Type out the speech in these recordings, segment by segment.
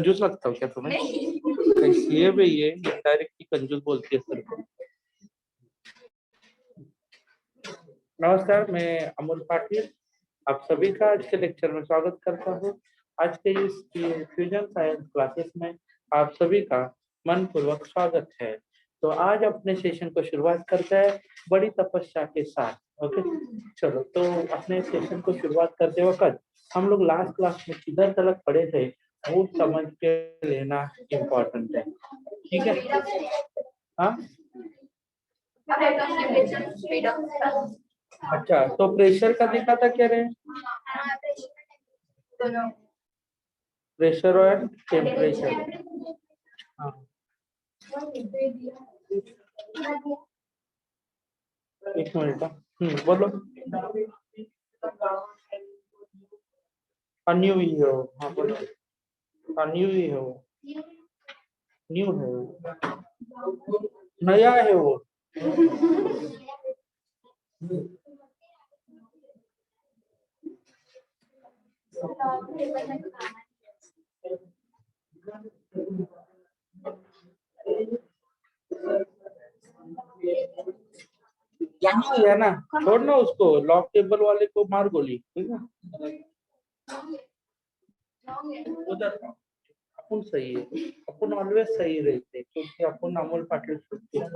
कंजूस लगता हूँ क्या तुम्हें? कैसी है भाई ये डायरेक्टली कंजूस बोलती है सर को। नमस्कार, मैं अमोल पाटिल आप सभी का आज के लेक्चर में स्वागत करता हूँ। आज के इस फ्यूजन साइंस क्लासेस में आप सभी का मनपूर्वक स्वागत है। तो आज अपने सेशन को शुरुआत करते हैं बड़ी तपस्या के साथ। ओके, चलो तो अपने सेशन को शुरुआत करते वक्त हम लोग लास्ट क्लास में किधर तक पढ़े थे वो समझ के लेना इम्पोर्टेंट है। ठीक है? हाँ, अच्छा, तो प्रेशर का देखा था क्या रे? प्रेशर और टेम्परेचर। हाँ, एक मिनट। बोलो। न्यू ही हो। हाँ बोलो। न्यू ही हो। न्यू है वो, नया है वो। न्यू है ना, छोड़ ना उसको, लॉक टेबल वाले को मार गोली। ठीक है, उधर अपन सही है, अपन ऑलवेज सही रहते क्योंकि अपन अमोल पाटिल सुनते हैं।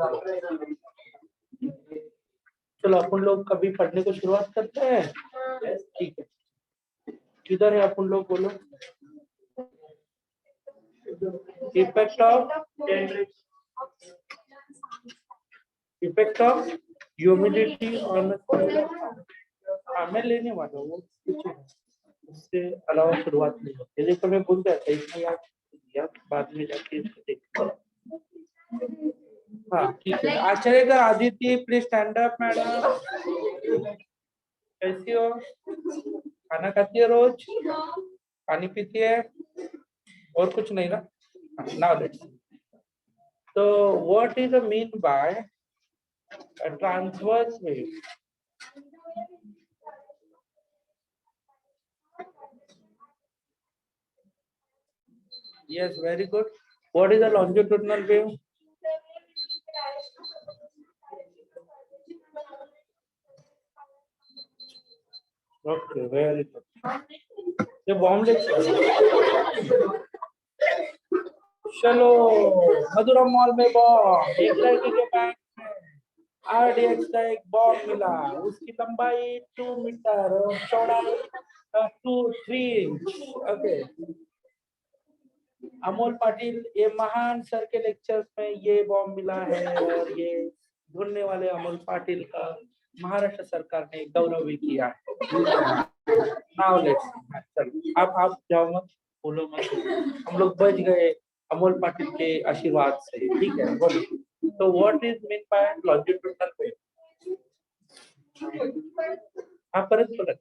चलो अपन लोग कभी पढ़ने को शुरुआत करते हैं। ठीक है, किधर है अपन लोग, बोलो। Effect of humidity on. मैं लेने वाला हूँ, वो कुछ उससे अलावा शुरुआत नहीं होती। देखो मैं भूल गया था इसमें याद किया, बाद में जाके इसको देखो। हाँ ठीक है, आचार्य का Aditya please stand up. Madam कैसी हो? खाना खाती है रोज? पानी पीती है? और कुछ नहीं ना? नाउ लेट्स, तो what is the mean by transverse wave? Yes, very good. What is a longitudinal wave? Okay, very good. ये बॉम्ब ले चलो, मधुरम मॉल में बॉम्ब, एक लड़की के बैंक में RDX का एक बॉम्ब मिला। उसकी लंबाई 2 मीटर और चौड़ाई 2-3 इंच। ओके, अमोल पाटिल ये महान सर के लेक्चर्स में ये बॉम्ब मिला है और ये ढूंढने वाले अमोल पाटिल का महाराष्ट्र सरकार ने गौरव भी किया है। नाउ लेट्स, चलो अब आप जाओ मत, बोलो मत, हम लोग बच गए अमोल पाटिल के आशीर्वाद से। ठीक है, बोलो। तो what is mean bye longitudinal wave? हाँ, परत परत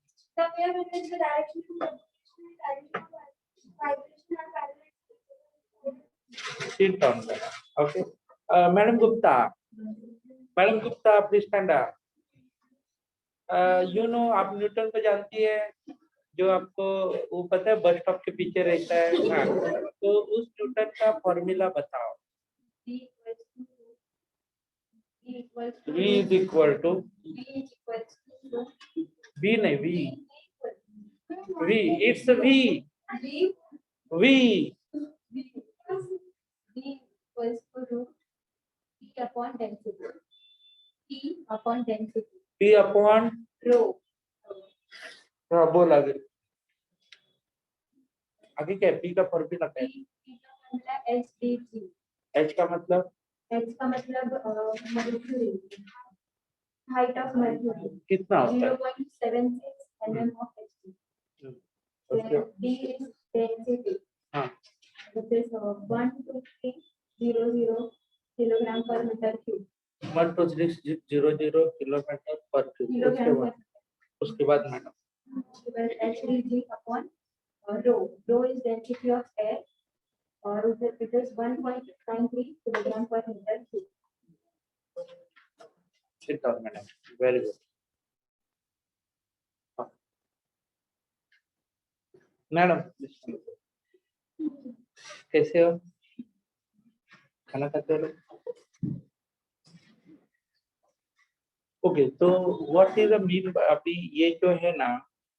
तीन टर्म का। Okay, madam Gupta, madam Gupta please stand up. You know, आप न्यूटन को जानती है, जो आपको वो पता है बस स्टॉप के पीछे रहता है। हाँ, तो उस न्यूटन का फॉर्मूला बताओ। V is equal to V नहीं, V it's V V P upon हाँ, बोल आगे। आगे क्या है? P का फॉर्मूला क्या है? H का मतलब? हाइट ऑफ मर्क्यूरी कितना होता है? 0.76 mm of Hg. D is density. हाँ, which is 12300 kilogram per meter cube. 12300 kilometre पर क्यूब। उसके बाद madam Hg upon rho. Rho is density of air और it is 1.93 kilogram per meter cube. Sit down, madam. Very good. Madam कैसे हो? खाना खाते हो? ओके, तो व्हाट इज द मीन, अभी ये जो है ना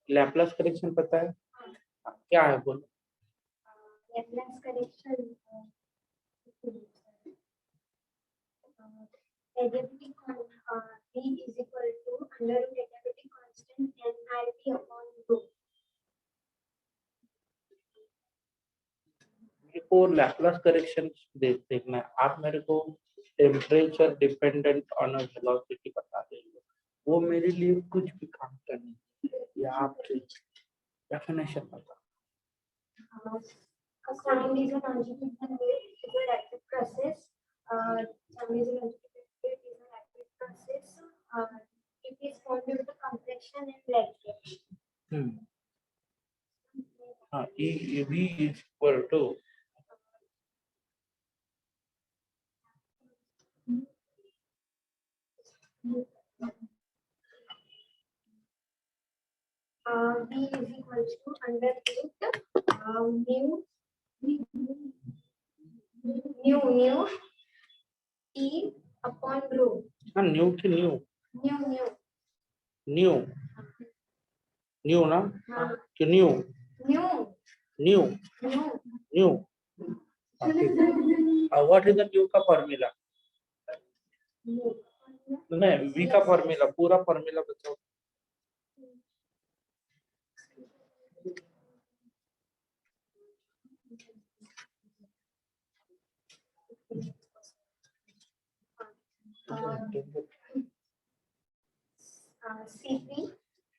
लैपलास करेक्शन पता है क्या है? बोलो। Laplace correction additive v is equal to under root additive constant nRT upon rho. मेरे को लैपलास करेक्शन देखना है। आप मेरे को टेम्परेचर डिपेंडेंट ऑन वेलोसिटी बता देंगे, वो मेरे लिए कुछ भी काम का नहीं है। या आप डेफिनेशन बता। A sound is a longitudinal wave is a rapid process. Sound is a longitudinal wave is a rapid process. It is formed due to compression and reaction. हाँ, V is equal to V is equal to under root mu T upon rho. हाँ, new की new new new ना कि new new new. What is the new का formula? नहीं, we का formula, पूरा formula बताओ। Cp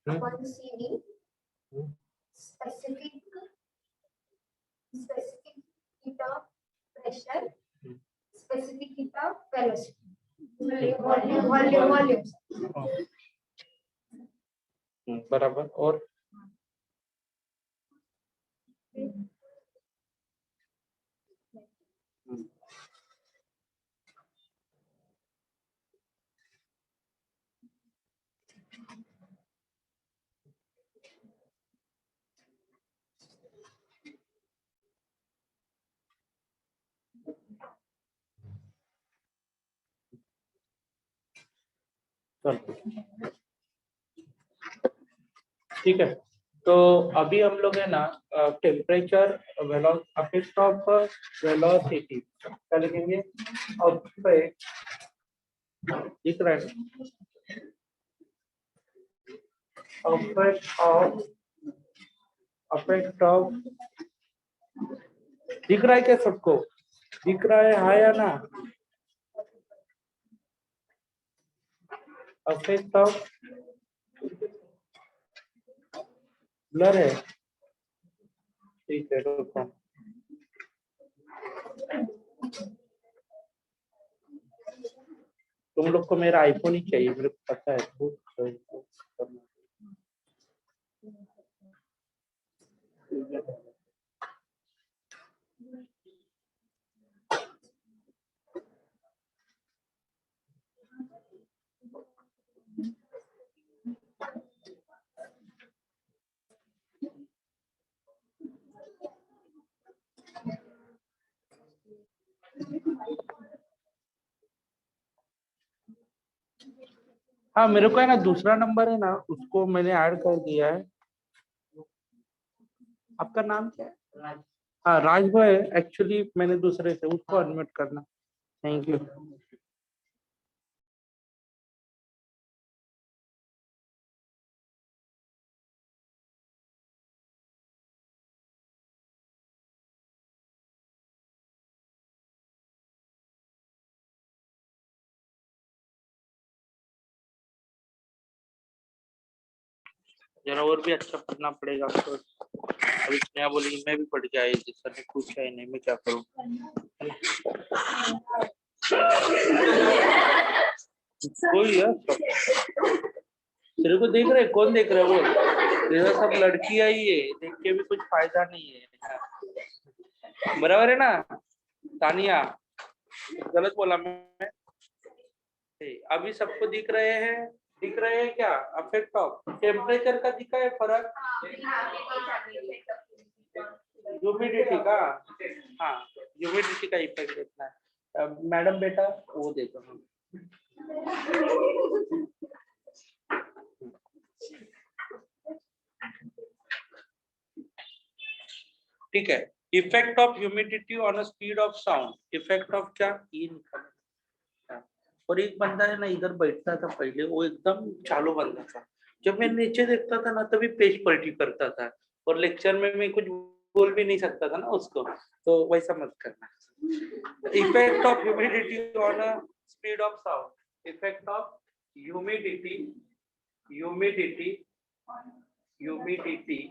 upon Cv specific heat of pressure, specific heat of velocity, volume. बराबर। और ठीक है, तो अभी हम लोग है ना टेम्परेचर अफेक्ट ऑफ वेलोसिटी क्या लिखेंगे? अफेक्ट, दिख रहा है? अफेक्ट ऑफ दिख रहा है क्या सबको? दिख रहा है हाँ या ना? अफेक्ट ऑफ ब्लर है, ठीक है रुको। तुम लोग को मेरा आईफोन ही चाहिए, मेरे को पता है। हाँ, मेरे को है ना दूसरा नंबर है ना, उसको मैंने ऐड कर दिया है। आपका नाम क्या है? हाँ, राज भाई, एक्चुअली मैंने दूसरे से, उसको अनम्यूट करना। Thank you. जरा और भी अच्छा पढ़ना पड़ेगा तो। अभी नया बोलेगी मैं भी पढ़ के आई थी, सर ने पूछा ही नहीं, मैं क्या करूँ? कोई है तेरे को देख रहे, कौन देख रहा है? वो तेरा सब लड़कियां ही है, देख के भी कुछ फायदा नहीं है। बराबर है ना तानिया? गलत बोला मैं? अभी सबको दिख रहे हैं क्या? अफेक्ट ऑफ टेम्परेचर का दिखा है फर्क, ह्यूमिडिटी का? हाँ, ह्यूमिडिटी का इफेक्ट देखना है। मैडम बेटा वो देखो हम, ठीक है। Effect of humidity on speed of sound, effect of क्या, और एक बंदा है ना इधर बैठता था पहले, वो एकदम चालू बंदा था, जब मैं नीचे देखता था ना तभी पेज पलटी करता था, और लेक्चर में मैं कुछ बोल भी नहीं सकता था ना उसको, तो वैसा मत करना। Effect of humidity on speed of sound, effect of humidity, humidity, humidity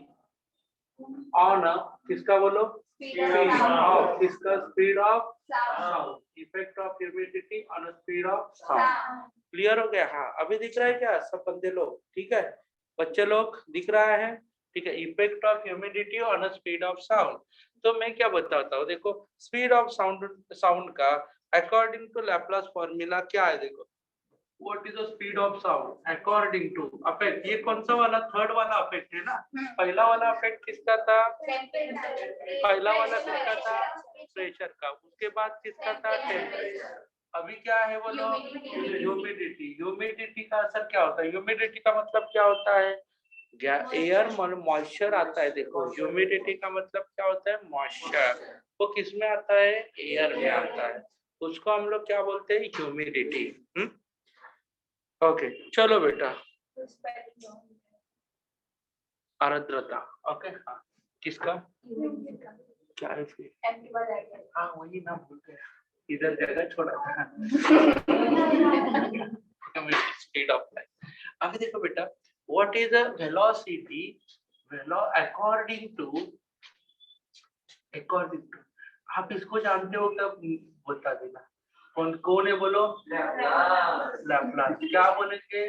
on किसका बोलो, किसका, speed of sound, effect of humidity on speed of sound. Clear हो गया? हाँ, अभी दिख रहा है क्या सब बंदे लोग? ठीक है, बच्चे लोग दिख रहा है? ठीक है, effect of humidity on speed of sound. तो मैं क्या बताता हूँ, देखो स्पीड ऑफ साउंड का अकॉर्डिंग टू लैप्लास फॉर्मूला क्या है, देखो what is the speed of sound according to affect, ये कौन सा वाला, थर्ड वाला अफेक्ट है ना, पहला वाला अफेक्ट किसका था, पहला वाला किसका था, प्रेशर का, उसके बाद किसका था, टेम्परेचर, अभी क्या है बोलो, ह्यूमिडिटी। ह्यूमिडिटी का असर क्या होता है, ह्यूमिडिटी का मतलब क्या होता है, एयर मॉइस्चर आता है, देखो ह्यूमिडिटी का मतलब क्या होता है, मॉइस्चर, वो किस में आता है, एयर में आता है, उसको हम लोग क्या बोलते हैं, ह्यूमिडिटी। ओके चलो बेटा, आर्द्रता, ओके हाँ, किसका, क्या है फिर, हाँ वही ना भूल गया, इधर जगह छोड़ा था। Speed of light. आगे देखो बेटा, what is the velocity, according to, आप इसको जानते हो क्या, बता देना, कौन है बोलो, लैप्लास, क्या बोलेंगे,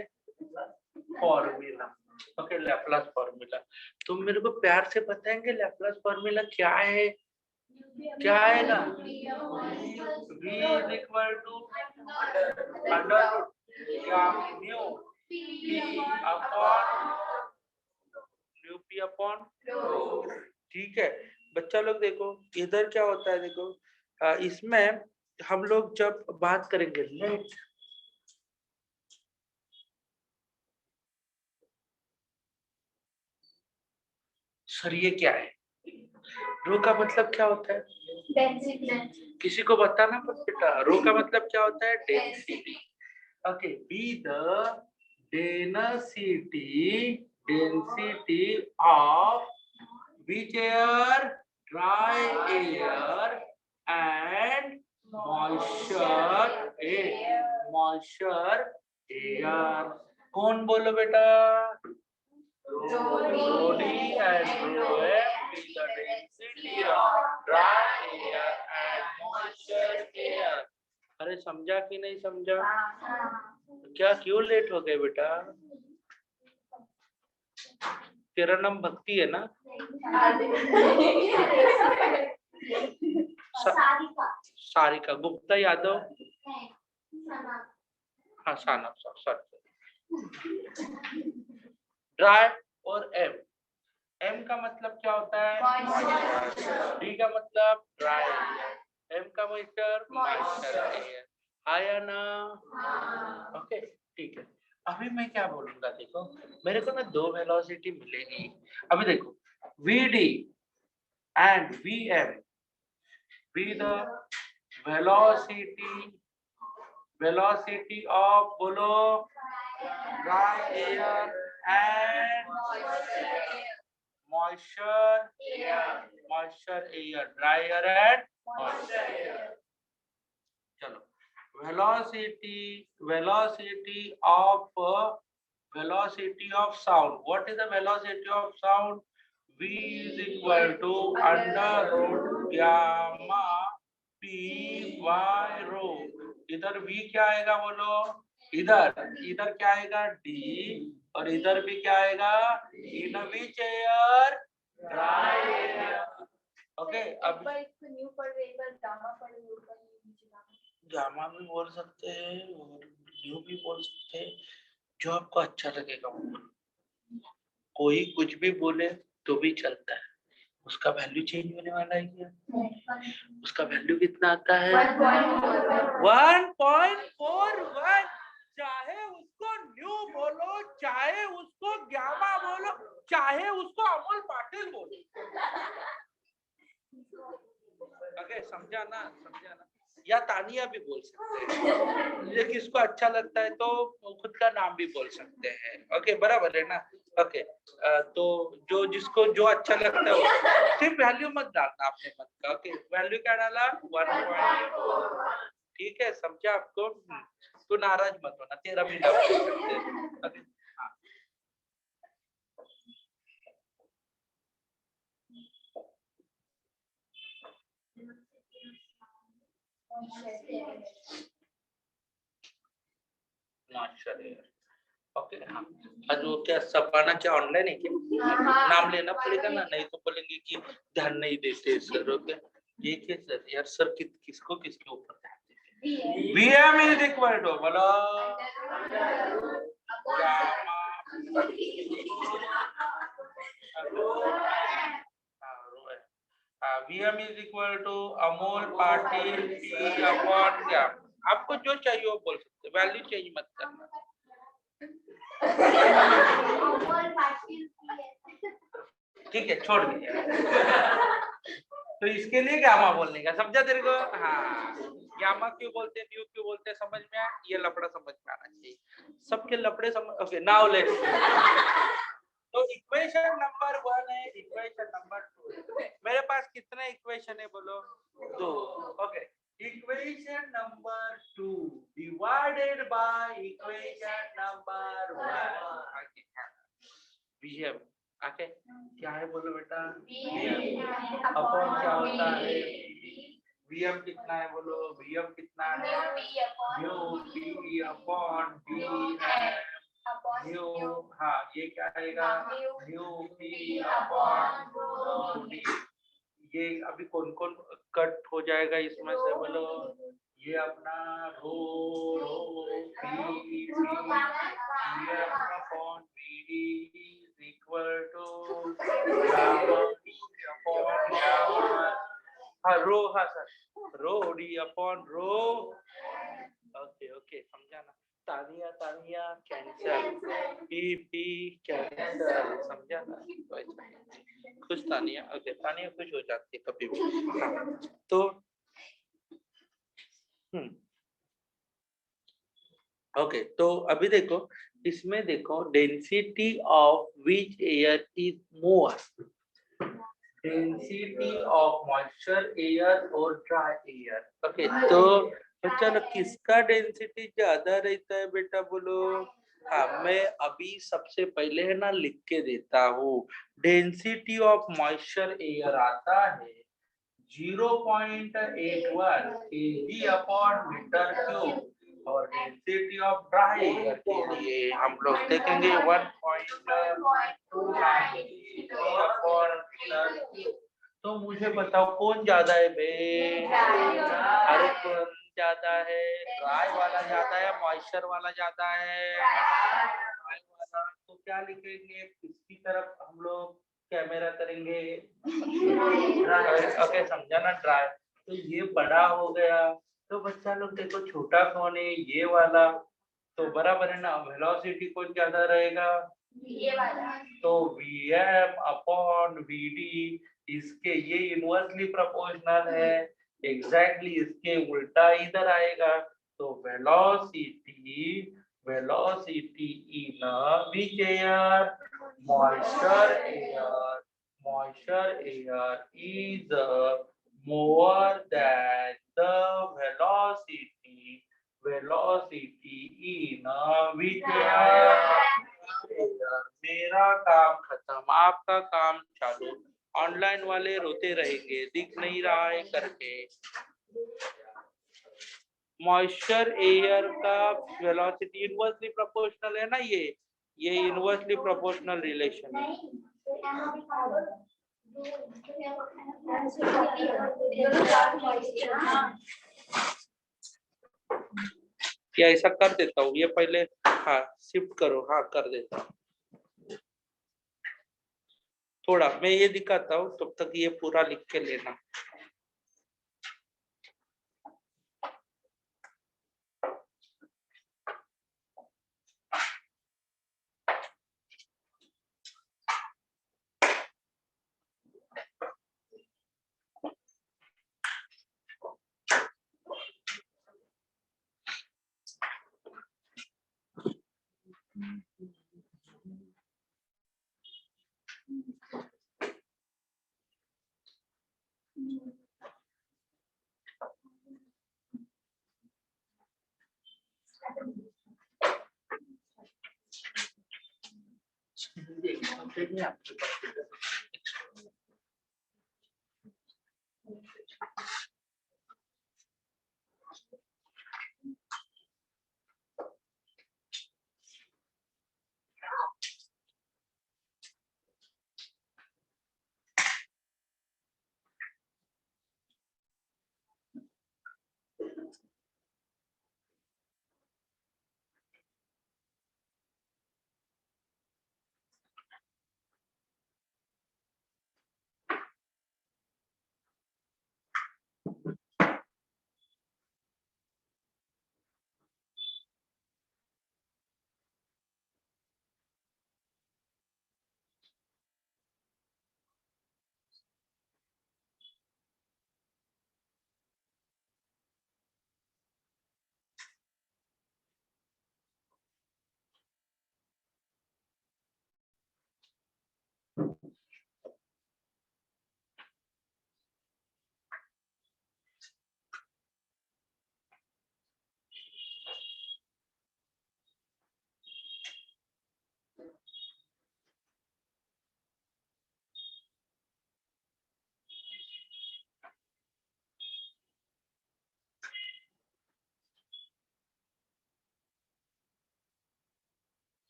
फॉर्मूला, ओके लैप्लास फॉर्मूला। तुम मेरे को प्यार से बताएंगे लैप्लास फॉर्मूला क्या है, क्या है ना, v is equal to under root या म्यू पी अपॉन, ठीक है बच्चा लोग देखो इधर क्या होता है, देखो इसमें हम लोग जब बात करेंगे लेट, सर ये क्या है, रो का मतलब क्या होता है, किसी को बताना बेटा, रो का मतलब क्या होता है, density, okay, be the density of which air, dry air and moisture air, कौन बोलो बेटा, Rodi and Roem is the density of dry air and moisture air। अरे समझा कि नहीं समझा, क्या क्यों लेट हो गए बेटा, तेरा नाम भक्ति है ना, सारिका गुप्ता यादव, हाँ सानव, सॉरी, ड्राई और एम, एम का मतलब क्या होता है, डी का मतलब ड्राई एयर, एम का मॉइस्चर एयर, आया ना, ओके ठीक है। अभी मैं क्या बोलूंगा, देखो मेरे को ना दो वेलोसिटी मिलेगी, अभी देखो VD and VM, V the velocity of बोलो dry air and moisture air, dry air and moisture air। चलो, velocity of sound, what is the velocity of sound, v is equal to under root gamma p y rho, इधर v क्या आएगा बोलो, इधर क्या आएगा d, और इधर भी क्या आएगा, इन विच एयर, ड्राई एयर, ओके। अब गामा भी बोल सकते हैं और न्यू भी बोल सकते हैं, जो आपको अच्छा लगेगा वो बोलो, कोई कुछ भी बोले तो भी चलता है, उसका वैल्यू चेंज होने वाला है क्या? उसका वैल्यू कितना आता है? 1.41। चाहे उसको न्यू बोलो, चाहे उसको गामा बोलो, चाहे उसको अमोल पाटिल बोलो। ओके, समझा ना? या तानिया भी बोल सकते हैं, ये किसको अच्छा लगता है तो खुद का नाम भी बोल सकते हैं। ओके, बराबर है ना? ओके, तो जो जिसको जो अच्छा लगता है वो सिर्फ वैल्यू मत डालना अपने मन का। ओके, वैल्यू क्या डाला? 1.4। ठीक है, समझा आपको? तो नाराज मत होना, तेरा भी नाम बोल सकते हैं। ओके, हाँ। ओके, हाँ। आज वो क्या सपाना क्या ऑनलाइन है क्या? नाम लेना पड़ेगा ना, नहीं तो बोलेंगे कि ध्यान नहीं देते सर। ओके, ये क्या सर? यार सर किसको किसके ऊपर ध्यान देते? VM इज इक्वल टू बोलो VM is equal to Amol Patil P upon क्या? आपको जो चाहिए वो बोल सकते, वैल्यू चेंज मत करना। ठीक है, छोड़ दीजिए। तो इसके लिए गामा बोलने का, समझा तेरे को? हाँ, गामा क्यों बोलते हैं, न्यू क्यों बोलते हैं, समझ में आया? ये लफड़ा समझ में आना चाहिए, सबके लफड़े समझ। Okay, now let's. तो इक्वेशन नंबर 1 है, इक्वेशन नंबर 2 है। मेरे पास कितने इक्वेशन है बोलो? 2। Okay, equation number 2 divided by equation number 1। VM आके क्या है बोलो बेटा? अपॉन क्या होता है? VM कितना है बोलो? VM कितना है? म्यू P अपॉन D है म्यू। हाँ, ये क्या आएगा? Mu P upon D। ये अभी कौन कौन कट हो जाएगा इसमें से बोलो? ये अपना रो पी ये upon BD is equal two upon हाँ रो, हाँ सर, रो D upon rho. Okay okay, समझा ना? Tania Tania cancer, P cancer, समझा ना? खुश तानिया। ओके, तानिया खुश हो जाती है कभी भी। हाँ, तो ओके, तो अभी देखो, इसमें देखो density of which air is more, density of moisture air और ड्राई एयर। ओके, तो चलो किसका डेंसिटी ज्यादा रहता है बेटा बोलो? हाँ, मैं अभी सबसे पहले है ना लिख के देता हूँ। डेंसिटी ऑफ मॉइस्चर एयर आता है 0.81 kg अपॉन मीटर क्यूब, और डेंसिटी ऑफ ड्राई एयर के लिए हम लोग देखेंगे 1.29 kg अपॉन मीटर क्यूब। तो मुझे बताओ कौन ज्यादा है बे? अरे कौन ज्यादा है? ड्राई वाला ज्यादा है, मॉइस्चर वाला ज्यादा है? ड्राई वाला। तो क्या लिखेंगे, किसकी तरफ हम लोग कैमरा करेंगे? ओके, समझा ना? ड्राई। तो ये बड़ा हो गया, तो बच्चा लोग देखो छोटा कौन है? ये वाला। तो बराबर है ना? वेलोसिटी कौन ज्यादा रहेगा? ये वाला। तो VM अपॉन VD, इसके ये इनवर्सली प्रोपोर्शनल है, एग्जैक्टली इसके उल्टा इधर आएगा। तो velocity in which air? Moisture air, moisture air is more than the velocity in which air? मेरा काम खत्म, आपका काम चालू। ऑनलाइन वाले रोते रहेंगे, दिख नहीं रहा है करके। मॉइस्चर एयर का वेलोसिटी इनवर्सली प्रोपोर्शनल है ना? ये इनवर्सली प्रोपोर्शनल रिलेशन है। या ऐसा कर देता हूँ, ये पहले हाँ शिफ्ट करो, हाँ कर देता हूँ। थोड़ा मैं ये दिखाता हूँ, तब तक ये पूरा लिख के लेना।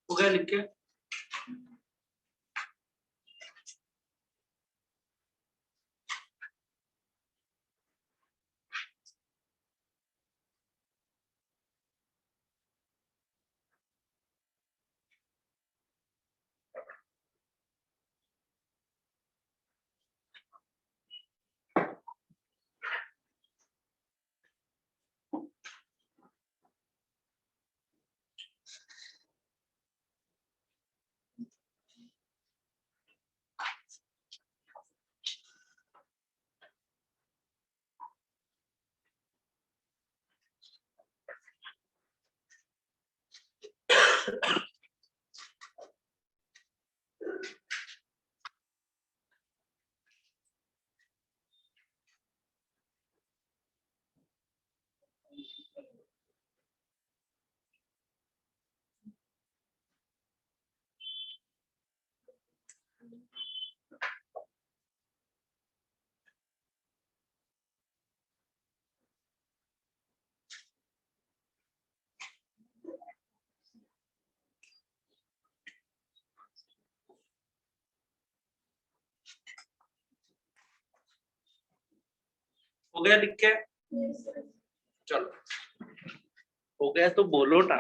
हो गया लिख के? हो गया लिख के? चलो हो गया तो बोलो ना,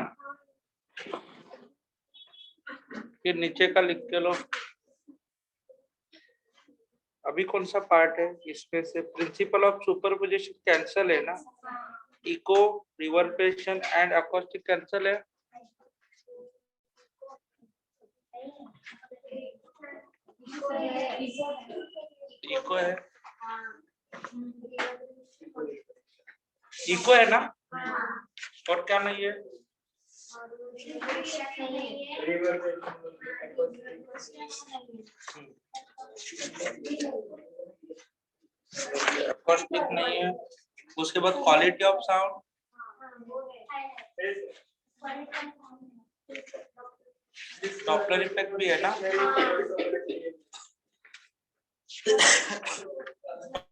फिर नीचे का लिख के लो। अभी कौन सा पार्ट है इसमें से? प्रिंसिपल ऑफ सुपरपोजिशन कैंसल है ना, echo, reverberation and acoustic cancel है। इको है, इको है ना, और क्या नहीं है? अकॉस्टिक नहीं है। उसके बाद quality of sound, Doppler effect भी है ना।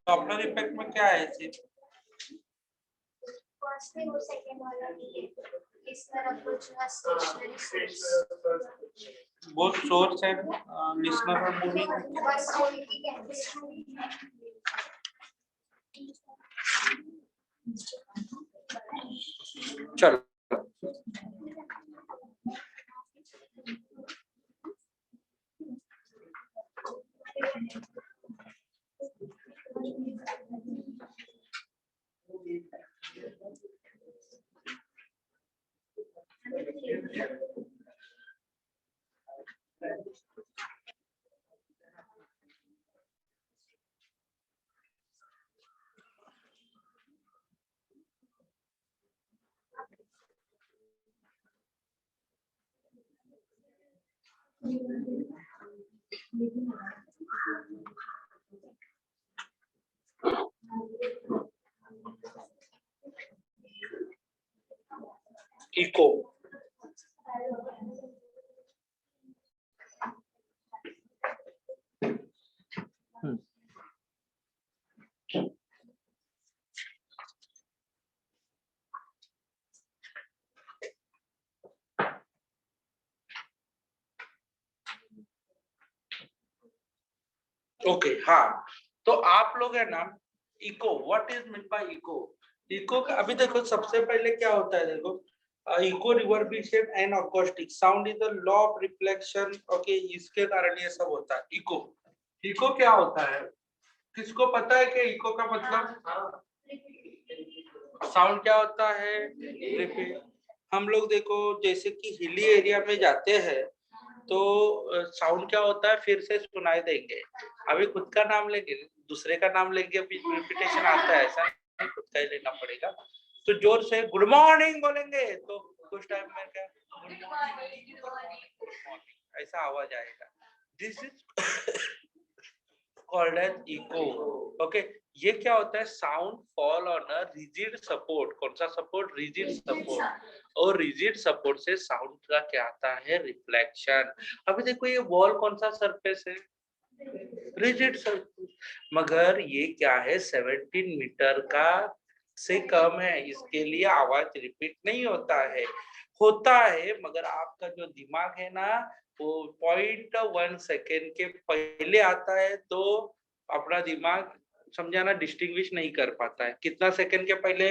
डॉपलर इफेक्ट में क्या है सिर्फ? बोथ सोर्स एंड लिसनर और मूविंग। चलो इको, ओके हाँ। तो आप लोग है ना, echo, what is mean by echo? Echo का अभी देखो सबसे पहले क्या होता है, देखो echo, reverberation and acoustic sound is the law of reflection. Okay, इसके कारण ये सब होता है। इको, इको क्या होता है? किसको पता है कि इको का मतलब? साउंड क्या होता है? रिपीट। हम लोग देखो जैसे कि हिली एरिया में जाते हैं तो साउंड क्या होता है, फिर से सुनाई देंगे। अभी खुद का नाम लेंगे, दूसरे का नाम लेंगे, रिपीटेशन आता है, ऐसा नहीं, खुद का ही लेना पड़ेगा। तो जोर से गुड मॉर्निंग बोलेंगे तो कुछ टाइम में क्या गुड मॉर्निंग ऐसा आवाज आएगा। This is called as echo. Okay, ये क्या होता है? Sound fall on a rigid support. कौन सा सपोर्ट? Rigid support. और रिजिड सपोर्ट से साउंड का क्या आता है? रिफ्लेक्शन। अभी देखो ये वॉल कौन सा सरफेस है? Rigid surface. मगर ये क्या है? 17 मीटर का से कम है, इसके लिए आवाज रिपीट नहीं होता है मगर आपका जो दिमाग है ना, वो 0.1 सेकेंड के पहले आता है, तो अपना दिमाग समझाना डिस्टिंग्विश नहीं कर पाता है। कितना सेकेंड के पहले?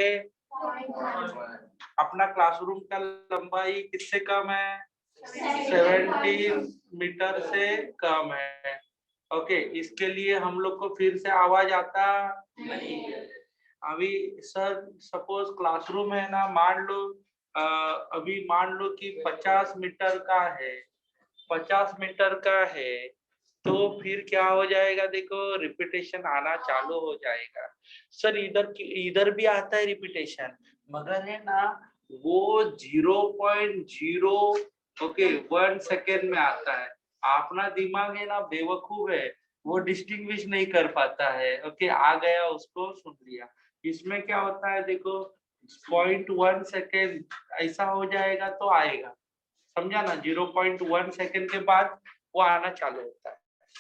अपना क्लासरूम का लंबाई किससे कम है? 17 मीटर से कम है। ओके, इसके लिए हम लोग को फिर से आवाज आता नहीं है। अभी सर सपोज क्लासरूम है ना, मान लो अभी मान लो कि 50 मीटर का है, 50 मीटर का है, तो फिर क्या हो जाएगा? देखो रिपीटेशन आना चालू हो जाएगा। सर इधर भी आता है रिपीटेशन, मगर है ना वो 0.0 ओके 1 सेकेंड में आता है। अपना दिमाग है ना बेवकूफ है, वो डिस्टिंग्विश नहीं कर पाता है। ओके, आ गया उसको सुन लिया। इसमें क्या होता है देखो, 0.1 सेकेंड ऐसा हो जाएगा तो आएगा, समझा ना? 0.1 सेकेंड के बाद वो आना चालू होता है,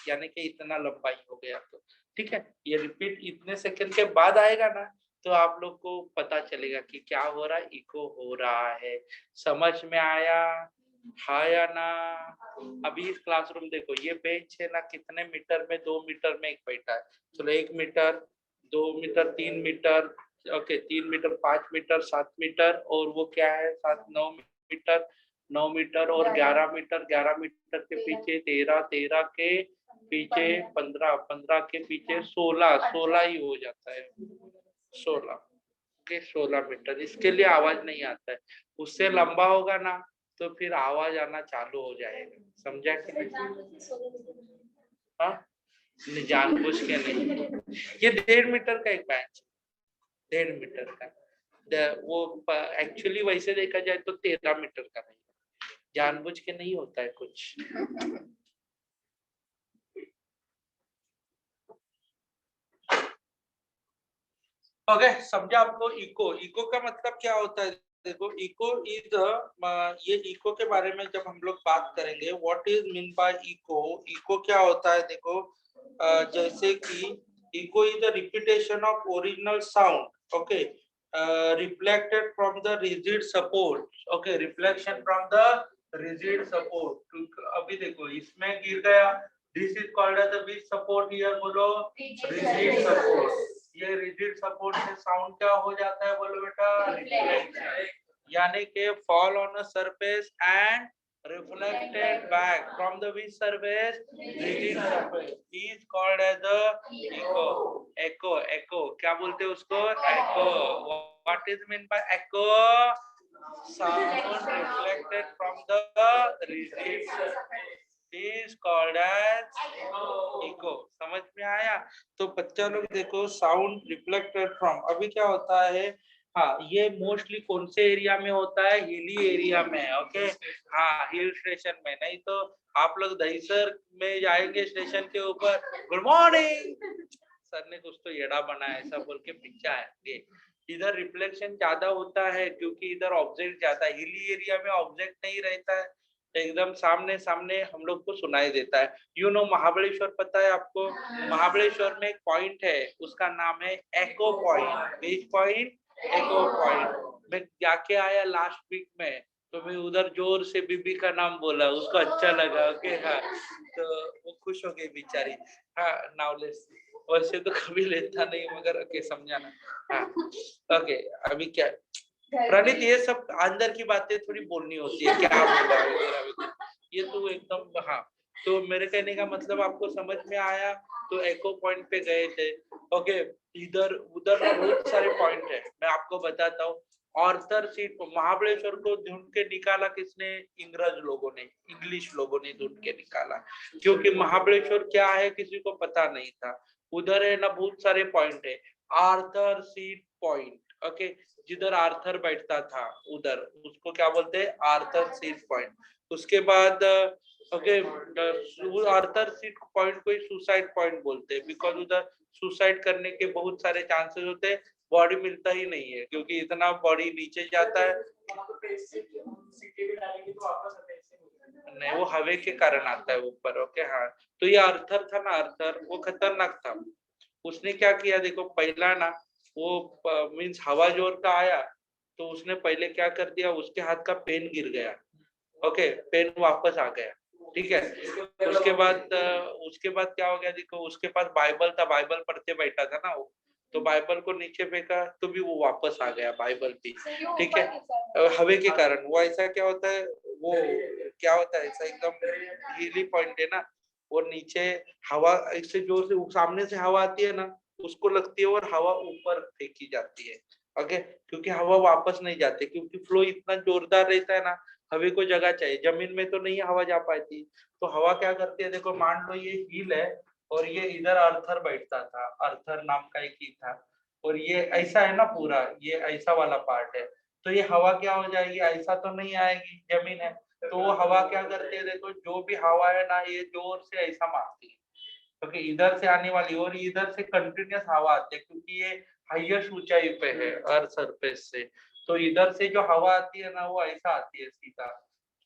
यानी कि इतना लंबाई हो गया तो ठीक है। ये रिपीट इतने सेकंड के बाद आएगा ना, तो आप लोग को पता चलेगा कि क्या हो रहा है, इको हो रहा है। समझ में आया? हाँ या ना? अभी इस क्लासरूम देखो, ये बेंच है ना, कितने मीटर में? 2 मीटर में एक बैठा है। चलो 1 metre, 2 metre, 3 metre, okay 3 metre, 5 metre, 7 metre, और वो क्या है 9 मीटर, 9 मीटर और 11 मीटर, 11 मीटर के पीछे 13, 13 के पीछे 15, 15 के पीछे 16, 16 ही हो जाता है, 16 के 16 मीटर। इसके लिए आवाज नहीं आता है, उससे लंबा होगा ना तो फिर आवाज आना चालू हो जाएगा, समझा कि नहीं? हाँ, जानबूझ के नहीं, ये 1.5 मीटर का एक बेंच, 1.5 मीटर का, वो एक्चुअली वैसे देखा जाए तो 13 मीटर का नहीं, जानबूझ के नहीं होता है कुछ। ओके, समझा आपको? इको, इको का मतलब क्या होता है? देखो, इको इज ये इको के बारे में जब हम लोग बात करेंगे, what is mean by echo, echo क्या होता है? देखो, जैसे कि echo is the repetition of original sound, okay, reflected from the rigid support, okay, reflection from the rigid support. अभी देखो इसमें गिर गया, this is called as the which support, here बोलो रिजिड सपोर्ट। ये रिजिड सपोर्ट से sound क्या हो जाता है? बोलो बेटा, रिफ्लेक्शन, यानी कि fall on a surface and reflected back from the which surface? Rigid surface is called as the echo. Echo, echo, क्या बोलते हैं उसको? Echo. What is meant by echo? Sound reflected from the rigid surface is called as echo. समझ में आया? तो बच्चा लोग देखो, साउंड रिफ्लेक्टेड फ्रॉम, अभी क्या होता है, हाँ, ये मोस्टली कौन से एरिया में होता है? हिली एरिया में, ओके, हाँ, हिल स्टेशन में। नहीं तो आप लोग दहीसर में जाएंगे स्टेशन के ऊपर, गुड मॉर्निंग सर ने कुछ तो येड़ा बनाया ऐसा बोल के पीछे आएंगे। इधर रिफ्लेक्शन ज्यादा होता है क्योंकि इधर ऑब्जेक्ट ज्यादा, हिली एरिया में ऑब्जेक्ट नहीं रहता है, एकदम सामने सामने हम लोग को सुनाई देता है। यू नो महाबलेश्वर पता है आपको? महाबलेश्वर में एक पॉइंट है, उसका नाम है एको पॉइंट। बीच पॉइंट, एको पॉइंट। मैं जाके आया लास्ट वीक में, तो मैं उधर जोर से बीबी का नाम बोला, उसको अच्छा लगा, ओके, हाँ, तो वो खुश हो गई बेचारी। हाँ, नाउलेस वैसे तो कभी लेता नहीं, मगर ओके, समझाना। हाँ, ओके, अभी क्या प्रणीत, ये सब अंदर की बातें थोड़ी बोलनी होती है, क्या बोला वगैरह, ये तो एकदम, हाँ। तो मेरे कहने का मतलब आपको समझ में आया? तो एको पॉइंट पे गए थे, ओके। इधर उधर बहुत सारे पॉइंट है, मैं आपको बताता हूँ। ऑर्थर सीट, महाबलेश्वर को ढूंढ के निकाला किसने? इंग्रज लोगों ने, इंग्लिश लोगों ने ढूंढ के निकाला, क्योंकि महाबलेश्वर क्या है किसी को पता नहीं था। उधर है ना बहुत सारे पॉइंट है, आर्थर सीट पॉइंट, ओके, जिधर आर्थर बैठता था उधर, उसको क्या बोलते हैं? Arthur seat point. उसके बाद ओके, आर्थर सीट पॉइंट को सुसाइड पॉइंट बोलते हैं, बिकॉज उधर सुसाइड करने के बहुत सारे चांसेस होते हैं, बॉडी मिलता ही नहीं है क्योंकि इतना बॉडी नीचे जाता है। नहीं, वो हवे के कारण आता है ऊपर, ओके, हाँ। तो ये आर्थर था ना, आर्थर, वो खतरनाक था। उसने क्या किया देखो, पहला ना वो मीन्स हवा जोर का आया, तो उसने पहले क्या कर दिया, उसके हाथ का पेन गिर गया, ओके, पेन वापस आ गया, ठीक है। उसके बाद क्या हो गया देखो, उसके पास बाइबल था, बाइबल पढ़ते बैठा था ना वो, तो बाइबल को नीचे फेंका तो भी वो वापस आ गया, बाइबल भी, ठीक है, हवे के कारण। वो ऐसा क्या होता है, वो क्या होता है ऐसा, एकदम हीली पॉइंट है ना, वो नीचे हवा इससे जोर से सामने से हवा आती है ना, उसको लगती है और हवा ऊपर फेंकी जाती है, ओके, क्योंकि हवा वापस नहीं जाती, क्योंकि फ्लो इतना जोरदार रहता है ना, हवा को जगह चाहिए, जमीन में तो नहीं हवा जा पाती। तो हवा क्या करती है देखो, मान लो ये हील है और ये इधर अर्थर बैठता था, अर्थर नाम का एक ही था, और ये ऐसा है ना पूरा, ये ऐसा वाला पार्ट है, तो ये हवा क्या हो जाएगी, ऐसा तो नहीं आएगी, जमीन है, तो वो हवा क्या करती है देखो, जो भी हवा है ना, ये जोर से ऐसा मारती है, क्योंकि इधर से आने वाली और इधर से कंटिन्यूस हवा आती है, क्योंकि ये हाईएस्ट ऊंचाई पे है अर्थ सरफेस से, तो इधर से जो हवा आती है ना, वो ऐसा आती है सीधा,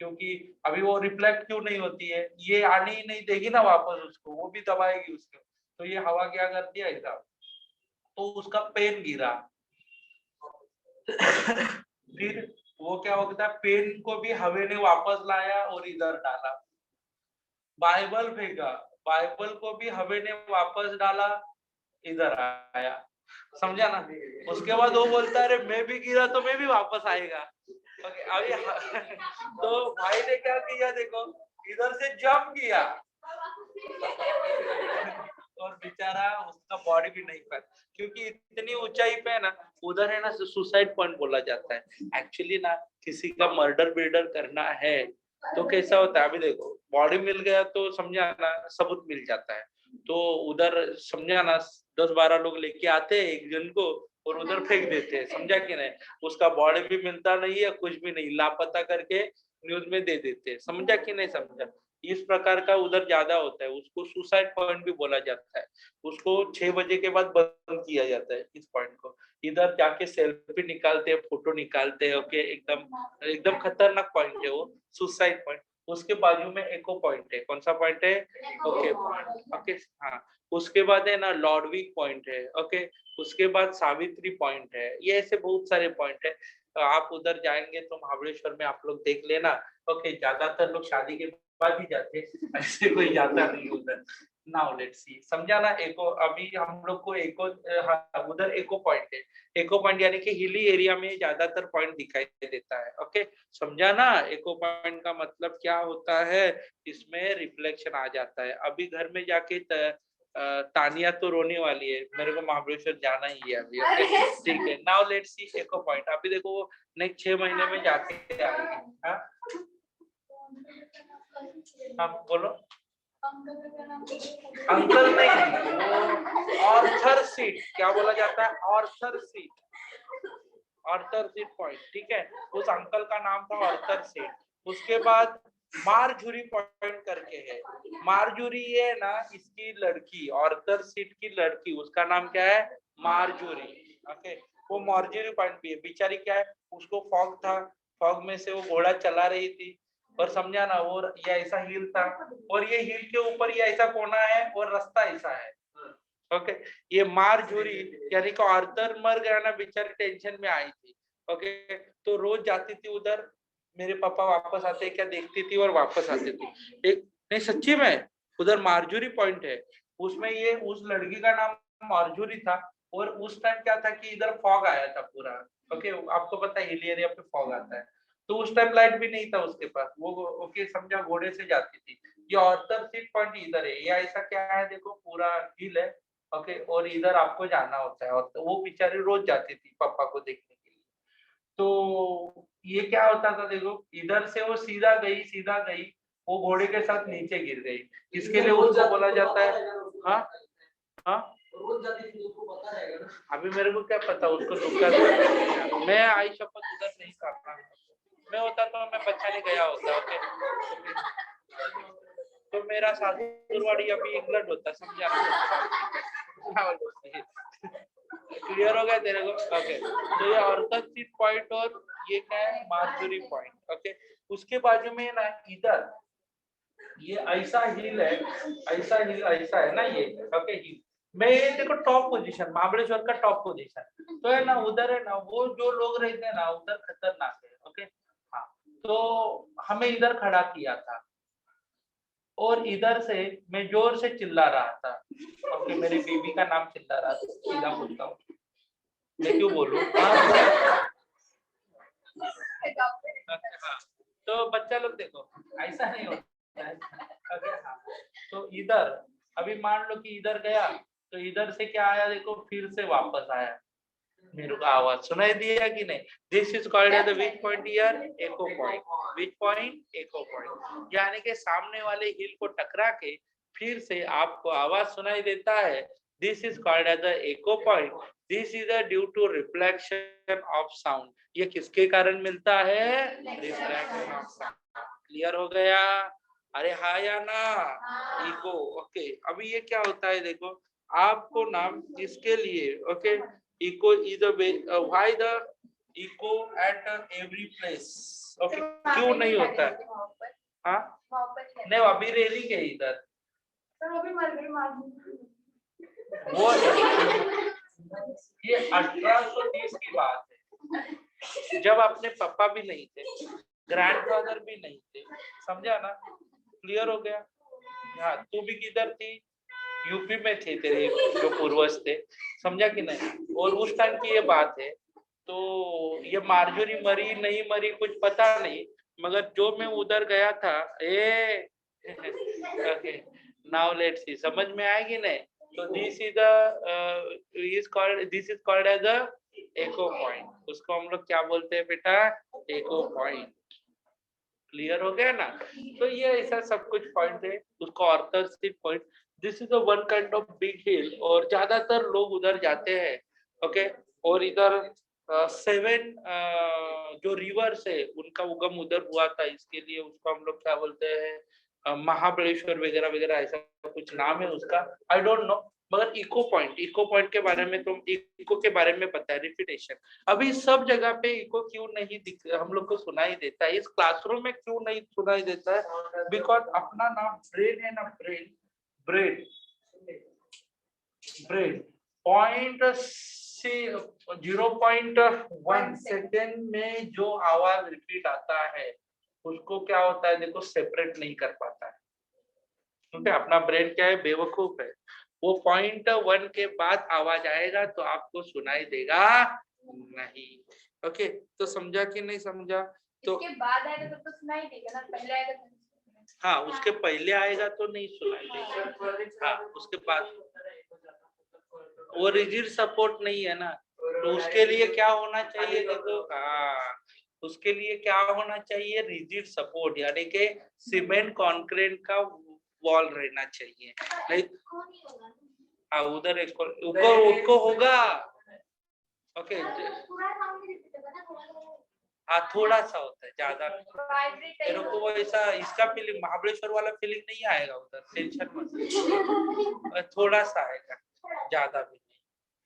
क्योंकि अभी वो रिफ्लेक्ट क्यों नहीं होती है, ये आने ही नहीं देगी ना वापस उसको, वो भी दबाएगी उसको, तो ये हवा क्या करती है ऐसा, तो उसका पेन गिरा। फिर वो क्या होता है, पेन को भी हवा ने वापस लाया और इधर डाला, बाइबल फेंका, बाइबल को भी हवा ने वापस डाला, इधर आया, समझा ना। उसके बाद वो बोलता है अरे मैं भी गिरा तो मैं भी वापस आएगा। ओके अभी तो भाई ने क्या किया देखो, इधर से जंप किया और बेचारा उसका बॉडी भी नहीं पाया, क्योंकि इतनी ऊंचाई पे है ना, उधर है ना सुसाइड पॉइंट बोला जाता है। एक्चुअली ना किसी का मर्डर बिल्डर करना है तो कैसा होता है, अभी देखो बॉडी मिल गया तो समझा ना सबूत मिल जाता है। तो उधर समझा ना 10-12 लोग लेके आते हैं एक जन को और उधर फेंक देते हैं, समझा कि नहीं। उसका बॉडी भी मिलता नहीं है, कुछ भी नहीं, लापता करके न्यूज में दे देते हैं, समझा कि नहीं समझा। इस प्रकार का उधर ज्यादा होता है, उसको सुसाइड पॉइंट भी बोला जाता है। उसको 6 बजे के बाद बंद किया जाता है इस पॉइंट को। इधर जाके सेल्फी निकालते हैं, फोटो निकालते हैं। ओके एकदम एकदम खतरनाक पॉइंट है वो सुसाइड पॉइंट। उसके बाजू में एको पॉइंट है, कौन सा पॉइंट है, ओके पॉइंट। ओके हाँ, उसके बाद है ना लॉर्डविक पॉइंट है। ओके उसके बाद सावित्री पॉइंट है। ये ऐसे बहुत सारे पॉइंट है। तो आप उधर जाएंगे तो महाबलेश्वर में आप लोग देख लेना। ओके ज्यादातर लोग शादी के बाद ही जाते, ऐसे कोई जाता नहीं उधर। नाउ लेट्स सी, समझा ना। एको अभी हम लोग को एको हाँ, उधर एको पॉइंट है। एको पॉइंट यानी कि हिली एरिया में ज्यादातर पॉइंट दिखाई देता है। ओके समझा ना, एको पॉइंट का मतलब क्या होता है, इसमें रिफ्लेक्शन आ जाता है। अभी घर में जाके तानिया तो रोने वाली है, मेरे को महाबलेश्वर जाना ही है अभी। ओके ठीक है, now let's C echo point. अभी देखो वो नेक्स्ट 6 महीने में जाके आएगी। हाँ हाँ बोलो। अंकल नहीं, वो ऑर्थर सीट, क्या बोला जाता है, author seat, author seat point. ठीक है, उस अंकल का नाम था ऑर्थर सीट। उसके बाद मारजुरी पॉइंट करके है। मारजुरी है ना इसकी लड़की, ऑर्थर सीट की लड़की, उसका नाम क्या है, मारजुरी। ओके वो मारजुरी पॉइंट भी है। बेचारी क्या है, उसको फॉग था, फॉग में से वो घोड़ा चला रही थी और समझा ना, वो ये ऐसा हिल था और ये हिल के ऊपर ये ऐसा कोना है और रास्ता ऐसा है। ओके ये मारजूरी यानी कि आर्थर मर गया ना, बेचारी टेंशन में आई थी। ओके तो रोज जाती थी उधर, मेरे पापा वापस आते क्या देखती थी और वापस आती थी। एक नहीं सच्ची में उधर मारजूरी पॉइंट है, उसमें ये उस लड़की का नाम मारजूरी था। और उस टाइम क्या था कि इधर फॉग आया था पूरा। ओके आपको पता है हिल एरिया पे फॉग आता है, तो उस टाइम लाइट भी नहीं था उसके पास, वो ओके समझा घोड़े से जाती थी। ये ऑर्थर सीट पॉइंट इधर है, ये ऐसा क्या है देखो, पूरा हिल है। ओके और इधर आपको जाना होता है, और तो वो बेचारी रोज जाती थी पापा को देखने के लिए। तो ये क्या होता था देखो, इधर से वो सीधा गई, वो घोड़े के साथ नीचे गिर गई। इसके लिए उसको बोला जाता है। हाँ हाँ अभी मेरे को क्या पता उसको दुखा था, मैं आई शपथ उधर नहीं करता, मैं होता तो मैं बच्चा नहीं गया होता। ओके तो मेरा सासुरवाड़ी अभी इंग्लैंड होता, समझा। क्लियर हो गया तेरे को। ओके तो ये ऑर्थर सीट पॉइंट और ये क्या है, मार्जुरी पॉइंट। ओके उसके बाजू में ना इधर ये ऐसा हिल है, ऐसा है ना ये। ओके हिल में ये देखो टॉप पोजीशन, महाबलेश्वर का टॉप पोजीशन तो है ना, उधर है ना वो जो लोग रहते हैं ना उधर खतरनाक है। ओके हाँ तो हमें इधर खड़ा किया था और इधर से मैं जोर से चिल्ला रहा था। ओके मेरी बीबी का नाम चिल्ला रहा था, सीधा बोलता हूँ, मैं क्यों बोलूं। हाँ हाँ तो बच्चा लोग देखो ऐसा नहीं होता है। ओके हाँ तो इधर अभी मान लो कि इधर गया तो इधर से क्या आया देखो, फिर से वापस आया। मेरे को आवाज सुनाई दिया कि नहीं। This is called as the which point here, echo point. Which point, echo point, यानी कि सामने वाले हिल को टकरा के फिर से आपको आवाज सुनाई देता है। This is called as the echo point. This is due to reflection of sound. ये किसके कारण मिलता है, रिफ्लेक्शन ऑफ साउंड। क्लियर हो गया, अरे हाँ या ना, इको। ओके अभी ये क्या होता है देखो, आपको नाम इसके लिए okay echo is the way why the echo at every place। Okay क्यों नहीं होता है, हाँ नहीं अभी रेलिंग है इधर, वो ये 1830 की बात है, जब अपने पापा भी नहीं थे, ग्रैंडफादर भी नहीं थे, समझा ना। क्लियर हो गया। हाँ तू भी किधर थी, यूपी में थे तेरे जो पूर्वज थे, समझा कि नहीं। और उस टाइम की ये बात है। तो ये मार्जोरी मरी नहीं मरी कुछ पता नहीं, मगर जो मैं उधर गया था ए ओके, नाउ लेट्स सी, समझ में आएगी नहीं। तो this is called as a echo point. उसको हम लोग क्या बोलते हैं बेटा, एको पॉइंट। क्लियर हो गया ना। तो ये ऐसा सब कुछ पॉइंट है, उसको ऑर्थोसिक point. This is one kind of big hill, और ज्यादातर लोग उधर जाते हैं। ओके, और इधर 7 जो रिवर्स है उनका उगम उधर हुआ था, इसके लिए उसको हम लोग क्या बोलते हैं, महाबलेश्वर वगैरह वगैरह, ऐसा कुछ नाम है उसका, आई डोंट नो। मगर इको पॉइंट के बारे में, तो इको के बारे में पता है, रिपीटेशन। अभी सब जगह पे इको क्यों नहीं दिख, हम लोग को सुनाई देता है, इस क्लासरूम में क्यों नहीं सुनाई देता है, बिकॉज अपना नाम ब्रेन है ना, ब्रेन ब्रेन पॉइंट से 0.1 सेकेंड में जो आवाज रिपीट आता है उसको क्या होता है, देखो सेपरेट नहीं कर पाता है। क्योंकि अपना ब्रेन क्या है, बेवकूफ है। वो 0.1 के बाद आवाज आएगा तो आपको सुनाई देगा नहीं। ओके, तो समझा कि नहीं समझा। तो इसके बाद आएगा तो सुनाई देगा ना, पहले आएगा तो हाँ, उसके पहले आएगा तो नहीं सुनाई देगा। हाँ, उसके बाद वो रिजिड सपोर्ट नहीं है ना, तो उसके लिए क्या होना चाहिए, देखो हाँ, उसके लिए क्या होना चाहिए, रिजिड सपोर्ट, यानी कि सीमेंट कॉन्क्रीट का वॉल रहना चाहिए। नहीं, हाँ उधर एक ऊपर उसको होगा। ओके, हाँ थोड़ा सा होता है, ज्यादा मेरे को वो ऐसा इसका फीलिंग, महाबलेश्वर वाला फीलिंग नहीं आएगा उधर, टेंशन मत, थोड़ा सा आएगा, ज्यादा भी नहीं।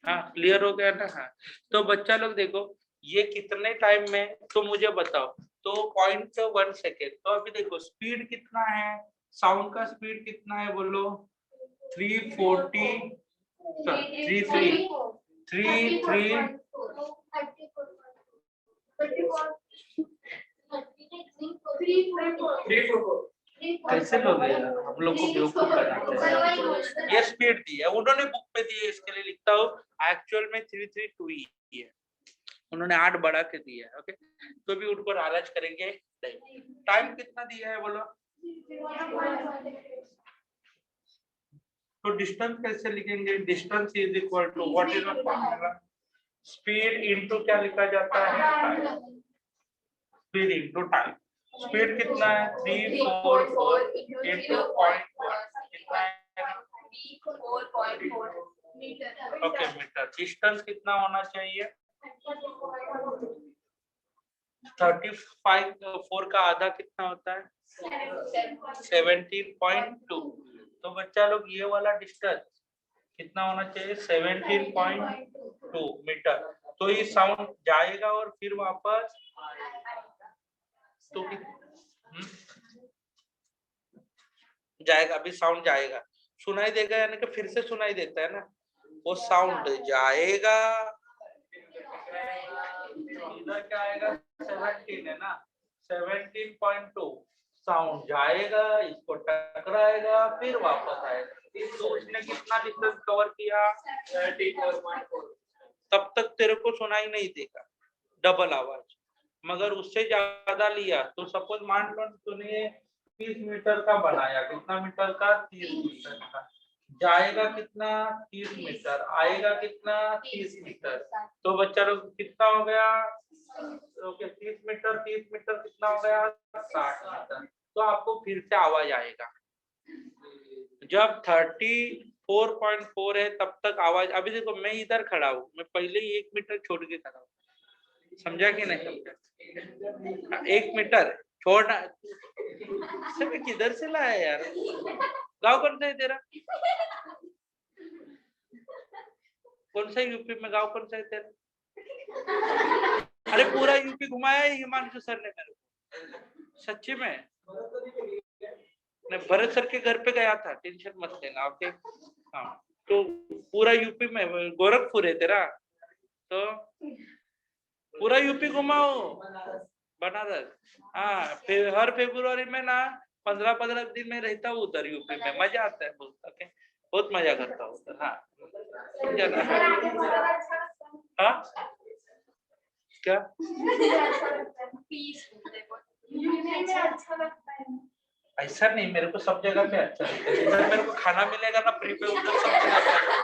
हाँ क्लियर हो गया ना। हाँ, तो बच्चा लोग देखो, ये कितने टाइम में, तो मुझे बताओ। तो 0.1 सेकेंड, तो अभी देखो स्पीड कितना है, साउंड का स्पीड कितना है बोलो, 340 33 कैसे लोग हैं यार, हम लोग को बेवकूफ बनाते हैं। ये स्पीड दी है उन्होंने, बुक पे दी है, इसके लिए लिखता हूँ, एक्चुअल में 332 ही है, उन्होंने 8 बढ़ा के दिया है। ओके, तो भी उनको लालच करेंगे नहीं। टाइम कितना दिया है बोलो, तो डिस्टेंस कैसे लिखेंगे, distance is equal to what is the formula, speed into क्या लिखा जाता है, स्पीड इनटू टाइम। स्पीड कितना है, 344 इनटू 0.1 कितना है, 4.4 मीटर। Okay, metre. डिस्टेंस कितना होना चाहिए, 35 का आधा कितना होता है, 17.2। तो बच्चा लोग ये वाला डिस्टेंस कितना होना चाहिए, 17.2 मीटर। तो ये साउंड जाएगा और फिर वापस तो जाएगा, अभी साउंड जाएगा, सुनाई देगा, यानी कि फिर से सुनाई देता है ना, वो साउंड जाएगा, इधर क्या आएगा, 17 है ना, 17.2 साउंड जाएगा, इसको टकराएगा, फिर वापस आएगा। तो उसने कितना डिस्टेंस कवर किया, 34.4। तब तक तेरे को सुनाई नहीं देगा डबल आवाज, मगर उससे ज्यादा लिया तो सपोज मान लो तूने 30 मीटर का बनाया, कितना मीटर का, 30 मीटर का, जाएगा कितना, 30 मीटर, आएगा कितना, 30 मीटर। तो बच्चा लोग कितना हो गया, ओके 30 मीटर कितना हो गया, 60 मीटर। तो आपको फिर से आवाज आएगा। जब 34.4 है तब तक आवाज, अभी देखो मैं इधर खड़ा हूँ, मैं पहले ही 1 मीटर छोड़ के खड़ा हूँ, समझा कि नहीं समझा, 1 मीटर छोड़ना, मैं किधर से लाया यार, गाँव कौन सा है तेरा, कौन सा यूपी में गाँव कौन सा है तेरा, अरे पूरा यूपी घुमाया है हिमांशु सर ने मेरे को, सच्ची में। मैं भरत सर के घर पे गया था, टेंशन मत लेना। ओके, हाँ, तो पूरा यूपी में, गोरखपुर है तेरा, तो पूरा यूपी घुमाओ, बनारस। हाँ, हर फरवरी में ना 15-15 दिन में रहता हूँ उधर यूपी में, मजा आता है बहुत। ओके, बहुत मजा करता हूँ उधर। हाँ समझा ना? हाँ क्या ऐसा नहीं, मेरे को सब जगह पे अच्छा लगता है। जिधर मेरे को खाना मिलेगा ना फ्री पे, उधर सब जगह पे अच्छा लगता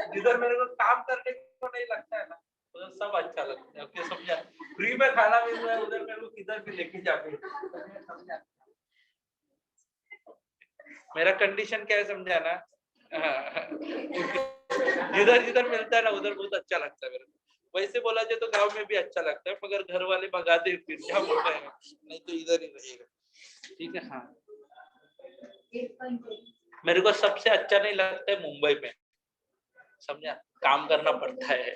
है। जिधर मेरे को काम करने को नहीं लगता है ना, उधर सब अच्छा लगता है। ओके समझा? फ्री में खाना मिल रहा है उधर मेरे को किधर भी लेके जाके, समझा? मेरा कंडीशन क्या है समझा ना? जिधर जिधर मिलता है ना उधर बहुत अच्छा लगता है मेरे को। वैसे बोला जाए तो गांव में भी अच्छा लगता है, मगर घर वाले भगाते फिर क्या मुंबई में, नहीं तो इधर ही रहेगा। ठीक है। हाँ मेरे को सबसे अच्छा नहीं लगता है मुंबई में, समझा? काम करना पड़ता है।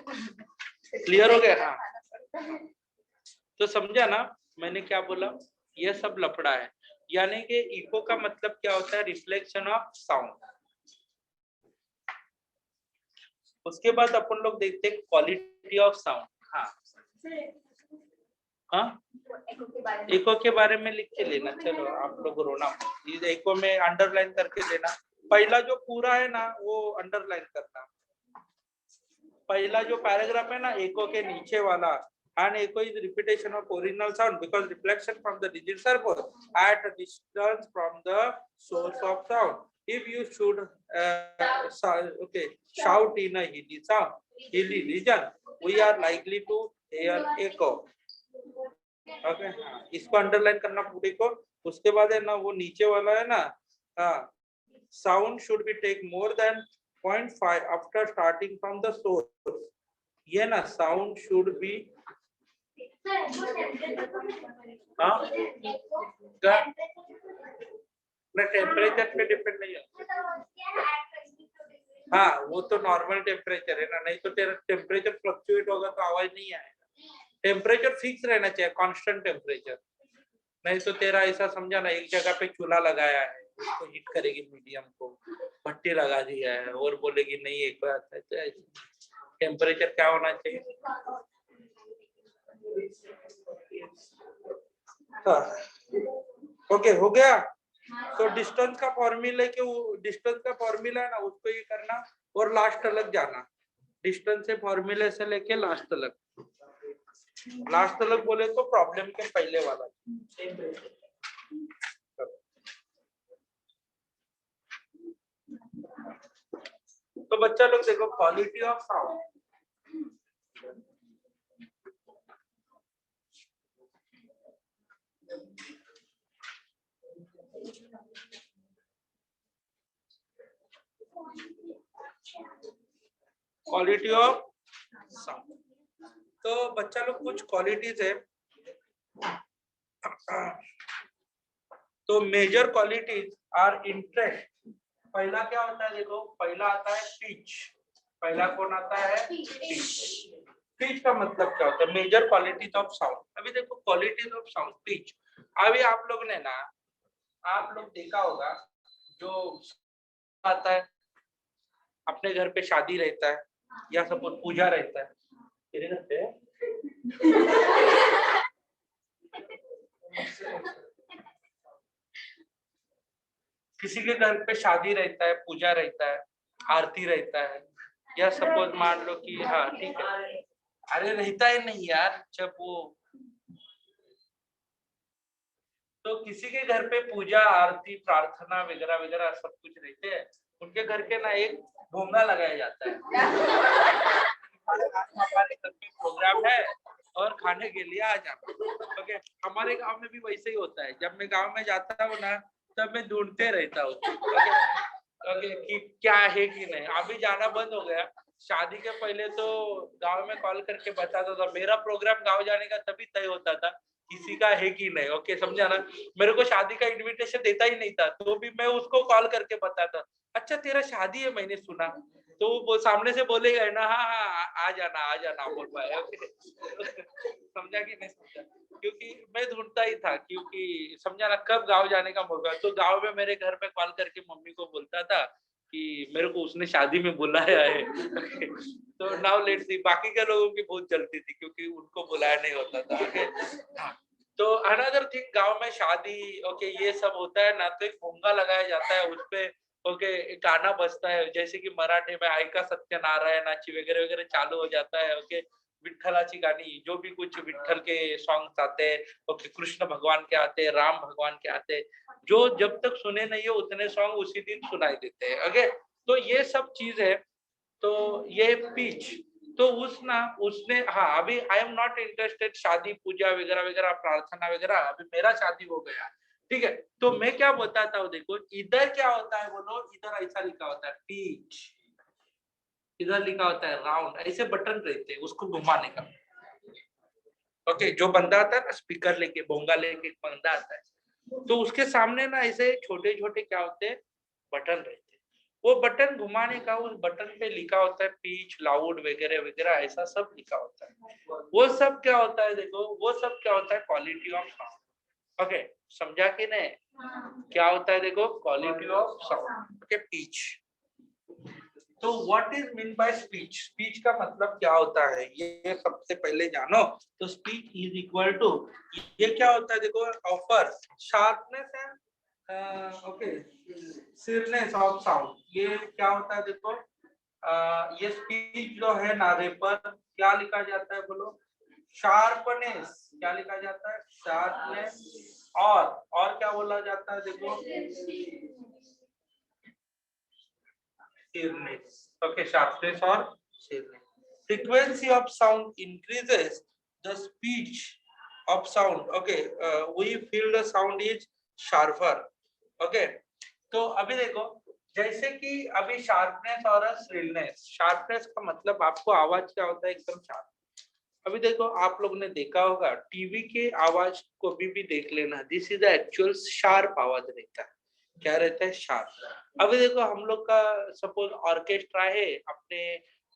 क्लियर हो गया? हाँ तो समझा ना मैंने क्या बोला? ये सब लफड़ा है। यानी कि इको का मतलब क्या होता है? Reflection of sound. उसके बाद अपन लोग देखते हैं क्वालिटी ऑफ साउंड। हाँ हाँ इको के बारे में लिख के लेना। चलो आप लोग रोना, इको में अंडरलाइन करके लेना। पहला जो पूरा है ना वो अंडरलाइन करना। पहला जो पैराग्राफ है ना इको के नीचे वाला, and echo is repetition of original sound because reflection from the digital servo at a distance from the source of sound. If you should shout in a hilly region, we are likely to hear echo. Okay, इसको underline करना पूरे को। उसके बाद है ना वो नीचे वाला है ना, sound should be take more than 0.5 after starting from the source. ये ना sound should be टेम्परेचर पे डिपेंड नहीं है। हाँ वो तो नॉर्मल टेम्परेचर है ना, नहीं तो तेरा टेम्परेचर फ्लक्चुएट होगा तो आवाज नहीं आएगा। टेम्परेचर फिक्स रहना चाहिए, कांस्टेंट टेम्परेचर। नहीं तो तेरा ऐसा समझा ना, एक जगह पे चूल्हा लगाया है, उसको हीट करेगी मीडियम को, भट्टी लगा दिया है और बोलेगी नहीं एक बार तो टेम्परेचर क्या होना चाहिए? ओके हो गया। तो डिस्टेंस का फॉर्मूला के डिस्टेंस का फॉर्मूला है ना उसको ये करना और लास्ट तक जाना। डिस्टेंस से फॉर्मूले से लेके लास्ट तक। लास्ट तक बोले तो प्रॉब्लम के पहले वाला। तो बच्चा लोग देखो quality of sound. Quality of sound, तो बच्चा लोग कुछ क्वालिटीज है। तो मेजर क्वालिटीज आर इंटरेस्ट। पहला क्या होता है देखो, पहला आता है पिच। पहला कौन आता है? पिच। पिच का मतलब क्या होता है? Major qualities of sound. अभी देखो क्वालिटीज ऑफ साउंड, पिच। अभी आप लोग ने ना, आप लोग देखा होगा जो आता है अपने घर पे शादी रहता है या सपोज पूजा रहता है, तेरे घर पे किसी के घर पे शादी रहता है, पूजा रहता है, आरती रहता है, या सपोज मान लो कि हाँ ठीक है, अरे रहता है नहीं यार, जब वो तो किसी के घर पे पूजा आरती प्रार्थना वगैरह वगैरह सब कुछ रहते हैं, उनके घर के ना एक भोंगा लगाया जाता है। हमारे घर पे प्रोग्राम है और खाने के लिए आ जाना। ओके, हमारे गांव में भी वैसे ही होता है। जब मैं गांव में जाता हूँ ना तब मैं ढूंढते रहता हूँ ओके कि क्या है कि नहीं। अभी जाना बंद हो गया। शादी के पहले तो गांव में कॉल करके बताता था। मेरा प्रोग्राम गांव जाने का तभी तय होता था किसी का है कि नहीं। ओके समझा ना? मेरे को शादी का इनविटेशन देता ही नहीं था, तो भी मैं उसको कॉल करके बताता, अच्छा तेरा शादी है मैंने सुना, तो वो सामने से बोलेगा ना, हाँ हाँ आ जाना बोल पाए। समझा कि नहीं समझा? क्योंकि मैं ढूंढता ही था, क्योंकि समझा ना कब गांव जाने का मौका। तो गांव में मेरे घर पे कॉल करके मम्मी को बोलता था कि मेरे को उसने शादी में बुलाया है। तो नाउ लेट्स सी, बाकी के लोगों की बहुत जलती थी क्योंकि उनको बुलाया नहीं होता था। ओके हाँ, तो अनदर थिंग, गांव में शादी ओके ये सब होता है ना, तो एक भोंगा लगाया जाता है, उसपे ओके गाना बजता है, जैसे कि मराठी में ऐका सत्यनारायणाची वगैरह वगैरह चालू हो जाता है। ओके विठ्ठलाची गानी, जो भी कुछ विठ्ठल के सॉन्ग्स आते हैं, ओके कृष्ण भगवान के आते हैं, राम भगवान के आते हैं, जो जब तक सुने नहीं हो उतने सॉन्ग उसी दिन सुनाई देते हैं। ओके तो ये सब चीज है। तो ये पीच, तो उसने हाँ, अभी आई एम नॉट इंटरेस्टेड शादी पूजा वगैरह वगैरह प्रार्थना वगैरह, अभी मेरा शादी हो गया, ठीक है। तो मैं क्या बताता हूँ, देखो इधर क्या होता है बोलो, इधर ऐसा लिखा होता है पीच, इधर लिखा होता है राउंड, ऐसे बटन रहते हैं उसको घुमाने का। ओके जो बंदा आता है ना स्पीकर लेके, बोंगा लेके एक बंदा आता है, तो उसके सामने ना ऐसे छोटे छोटे क्या होते हैं बटन रहते हैं, वो बटन घुमाने का, उस बटन पे लिखा होता है पीच लाउड वगैरह वगैरह, ऐसा सब लिखा होता है। वो सब क्या होता है देखो, वो सब क्या होता है क्वालिटी ऑफ साउंड। ओके समझा कि नहीं, क्या होता है देखो quality of sound. Okay speech, तो what is mean by speech, speech का मतलब क्या होता है ये सबसे पहले जानो। तो स्पीच इज इक्वल टू, ये क्या होता है देखो, ऑफर शार्पनेस एंड ओके सीरनेस ऑफ साउंड, ये क्या होता है देखो। ये स्पीच जो है नारे पर क्या लिखा जाता है बोलो, शार्पनेस, क्या लिखा जाता है शार्पनेस, और क्या बोला जाता है देखो sheerness. Okay, sharpness or sheerness. Frequency of sound increases the speech of sound. Okay, we feel the sound is sharper. Okay, तो अभी देखो जैसे कि अभी शार्पनेस और श्रिलनेस, शार्पनेस का मतलब आपको आवाज क्या होता है एकदम शार्प। अभी देखो आप लोग ने देखा होगा टीवी के आवाज को भी देख लेना, this is the actual sharp आवाज रहता है, क्या रहता है शार्प। अभी देखो हम लोग का सपोज ऑर्केस्ट्रा है, अपने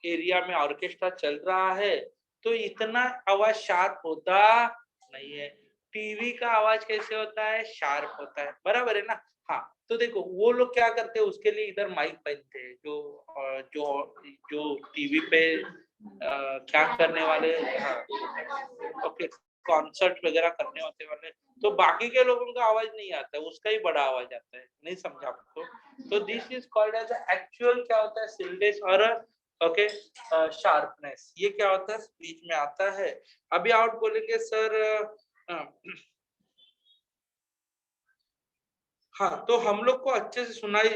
एरिया में ऑर्केस्ट्रा चल रहा है, तो इतना आवाज शार्प होता नहीं है। टीवी का आवाज कैसे होता है शार्प होता है, बराबर है ना। हाँ तो देखो वो लोग क्या करते हैं, उसके लिए इधर माइक पहनते हैं, जो टीवी पे क्या करने वाले, हाँ ओके कॉन्सर्ट वगैरह करने होते वाले, तो बाकी के लोगों का आवाज नहीं आता है, उसका ही बड़ा आवाज आता है, नहीं समझा आपको। तो this is called as actual क्या होता है सिल्डेस और ओके शार्पनेस, ये क्या होता है स्पीच में आता है। अभी आप बोलेंगे सर हाँ तो हम लोग को अच्छे से सुनाई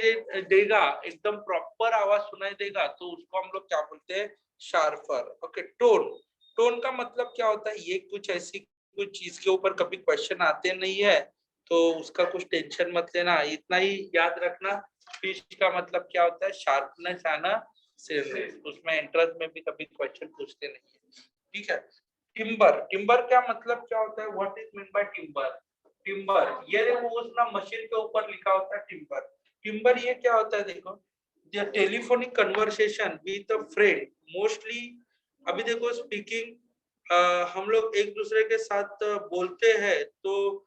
देगा, एकदम प्रॉपर आवाज सुनाई देगा, तो उसको हम लोग क्या बोलते हैं शार्पर। ओके टोन, टोन का मतलब क्या होता है, ये कुछ ऐसी कुछ चीज के ऊपर कभी क्वेश्चन आते नहीं है, तो उसका कुछ टेंशन मत लेना, इतना ही याद रखना। स्पीच का मतलब क्या होता है शार्पनेस आना, सीरियसनेस, उसमें एंट्रेंस में भी कभी क्वेश्चन पूछते नहीं है, ठीक है। टिम्बर, टिम्बर क्या मतलब क्या होता है, what is mean bye timber, timber ये देखो उस ना मशीन के ऊपर लिखा होता है टिम्बर। टिम्बर ये क्या होता है देखो, telephonic conversation with a friend mostly. अभी देखो स्पीकिंग, हम लोग एक दूसरे के साथ बोलते हैं, तो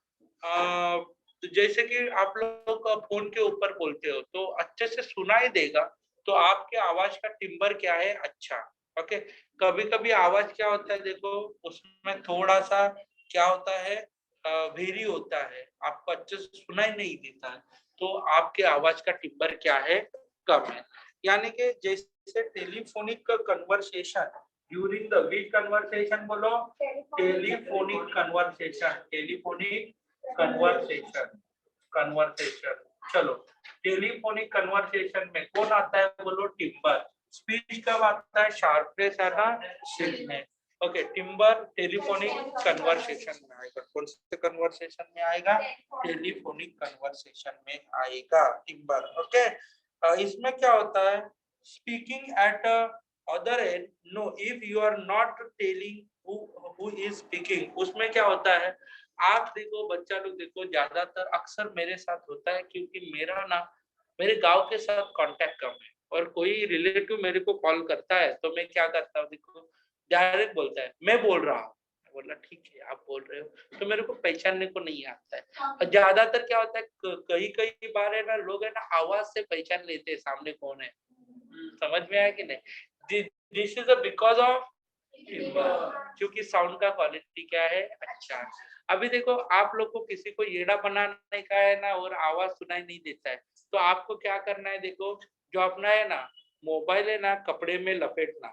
जैसे कि आप लोग फोन के ऊपर बोलते हो तो अच्छे से सुनाई देगा, तो आपके आवाज का टिम्बर क्या है अच्छा। ओके कभी कभी आवाज क्या होता है देखो, उसमें थोड़ा सा क्या होता है भेरी होता है, आपको अच्छे से सुनाई नहीं देता है, तो आपके आवाज का टिम्बर क्या है कम है। यानी कि जैसे telephonic conversation during the week conversation बोलो, telephonic conversation, telephonic conversation, conversation, चलो टेलीफोनिक कन्वर्सेशन में कौन आता है बोलो टिम्बर। स्पीच कब आता है शार्पनेस आना सीखने। ओके टिम्बर टेलीफोनिक कन्वर्सेशन में आएगा, कौन से कन्वर्सेशन में आएगा, टेलीफोनिक कन्वर्सेशन में आएगा टिम्बर। ओके इसमें क्या होता है speaking at other end, no if you are not telling who is speaking, उसमें क्या होता है आप देखो बच्चा लोग देखो ज्यादातर अक्सर मेरे साथ होता है, क्योंकि मेरा ना मेरे गांव के साथ कांटेक्ट कम है, और कोई रिलेटिव मेरे को कॉल करता है तो मैं क्या करता हूँ देखो डायरेक्ट बोलता है मैं बोल रहा हूँ, बोला ठीक है आप बोल रहे हो, तो मेरे को पहचानने को नहीं आता है। और ज्यादातर क्या होता है कई कई बार है ना लोग है ना आवाज से पहचान लेते हैं सामने कौन है, समझ में आया कि नहीं। दिस इज बिकॉज ऑफ क्योंकि साउंड का क्वालिटी क्या है अच्छा है। अभी देखो आप लोग को किसी को येड़ा बनाने का है ना और आवाज सुनाई नहीं देता है, तो आपको क्या करना है, देखो जो अपना है ना मोबाइल है ना कपड़े में लपेटना,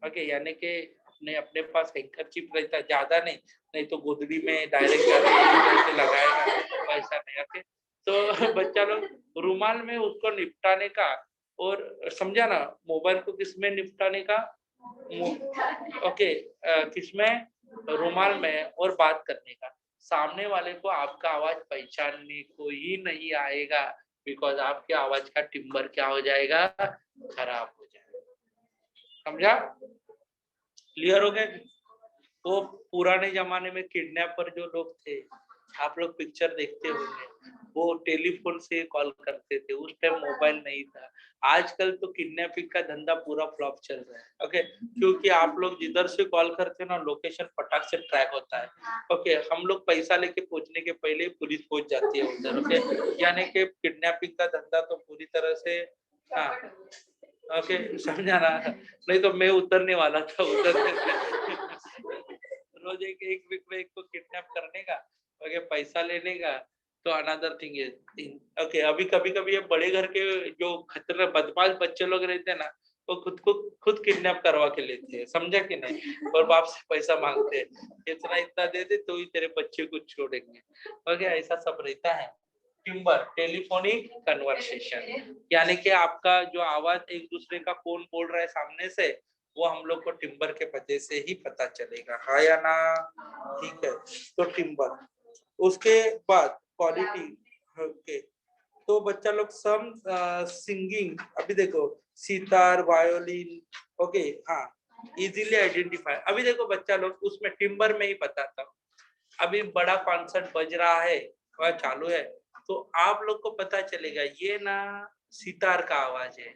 ओके, यानी कि अपने अपने पास हैंकरचीफ रहता है, ज्यादा नहीं, नहीं तो गोदड़ी में डायरेक्ट लगाएगा, ऐसा नहीं, ओके। तो बच्चा लोग रुमाल में उसको निपटाने का, और समझा ना, मोबाइल को किसमें निपटाने का, ओके, किसमें, रुमाल में, और बात करने का। सामने वाले को आपका आवाज पहचानने को ही नहीं आएगा, बिकॉज आपके आवाज का टिम्बर क्या हो जाएगा, खराब हो जाएगा। समझा, क्लियर हो गया? वो पुराने जमाने में किडनैपर जो लोग थे, आप लोग पिक्चर देखते होंगे, वो टेलीफोन से कॉल करते थे, उस टाइम मोबाइल नहीं था। आजकल तो किडनैपिंग का धंधा पूरा फ्लॉप चल रहा है, ओके, क्योंकि आप लोग जिधर से कॉल करते हैं ना, लोकेशन फटाक से ट्रैक होता है, ओके। हम लोग पैसा लेके पहुंचने के पहले पुलिस पहुंच जाती है उधर, ओके, यानी कि किडनैपिंग का धंधा तो पूरी तरह से, हाँ, ओके, समझा ना, नहीं तो मैं उतरने वाला था उधर। रोज एक एक को किडनैप करने का, ओके, पैसा लेने का, तो अनदर थिंग इज, ओके। अभी कभी कभी ये बड़े घर के जो खतरनाक बदमाश बच्चे लोग रहते हैं ना, वो खुद को खुद किडनैप करवा के लेते हैं, समझा कि नहीं, और बाप से पैसा मांगते हैं, इतना इतना दे दे तो ही तेरे बच्चे को छोड़ेंगे, ओके, ऐसा सब रहता है। टिम्बर, टेलीफोनिक कन्वर्सेशन, यानी कि आपका जो आवाज एक दूसरे का कौन बोल रहा है सामने से, वो हम लोग को टिम्बर के वजह से ही पता चलेगा, हाँ या ना, ठीक है। तो टिम्बर, उसके बाद क्वालिटी, ओके। तो बच्चा लोग सम सिंगिंग, अभी देखो सितार, वायोलिन, ओके, हाँ, इजीली आइडेंटिफाई। अभी देखो बच्चा लोग उसमें टिम्बर में ही बताता हूँ, अभी बड़ा कॉन्सर्ट बज रहा है, वह चालू है, तो आप लोग को पता चलेगा ये ना सितार का आवाज है,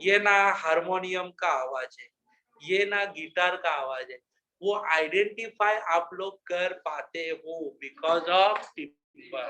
ये ना हारमोनियम का आवाज है, ये ना गिटार का आवाज है, वो आइडेंटिफाई आप लोग कर पाते हो बिकॉज ऑफ टिम्बर,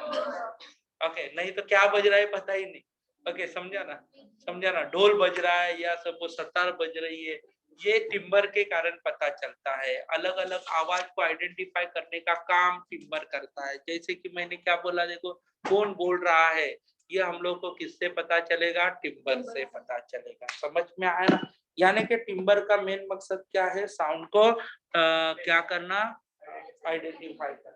ओके। नहीं तो क्या बज रहा है पता ही नहीं, ओके, समझा ना, समझा ना, ढोल बज रहा है या सब सतार बज रही है, ये टिम्बर के कारण पता चलता है। अलग अलग आवाज को आइडेंटिफाई करने का काम टिम्बर करता है। जैसे कि मैंने क्या बोला, देखो कौन बोल रहा है, ये हम लोग को किससे पता चलेगा, टिम्बर से पता चलेगा। समझ में आया ना, यानी कि टिम्बर का मेन मकसद क्या है, साउंड को क्या करना, आइडेंटिफाई करना।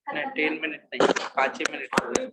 नहीं 10 मिनट नहीं 5 मिनट हो गए।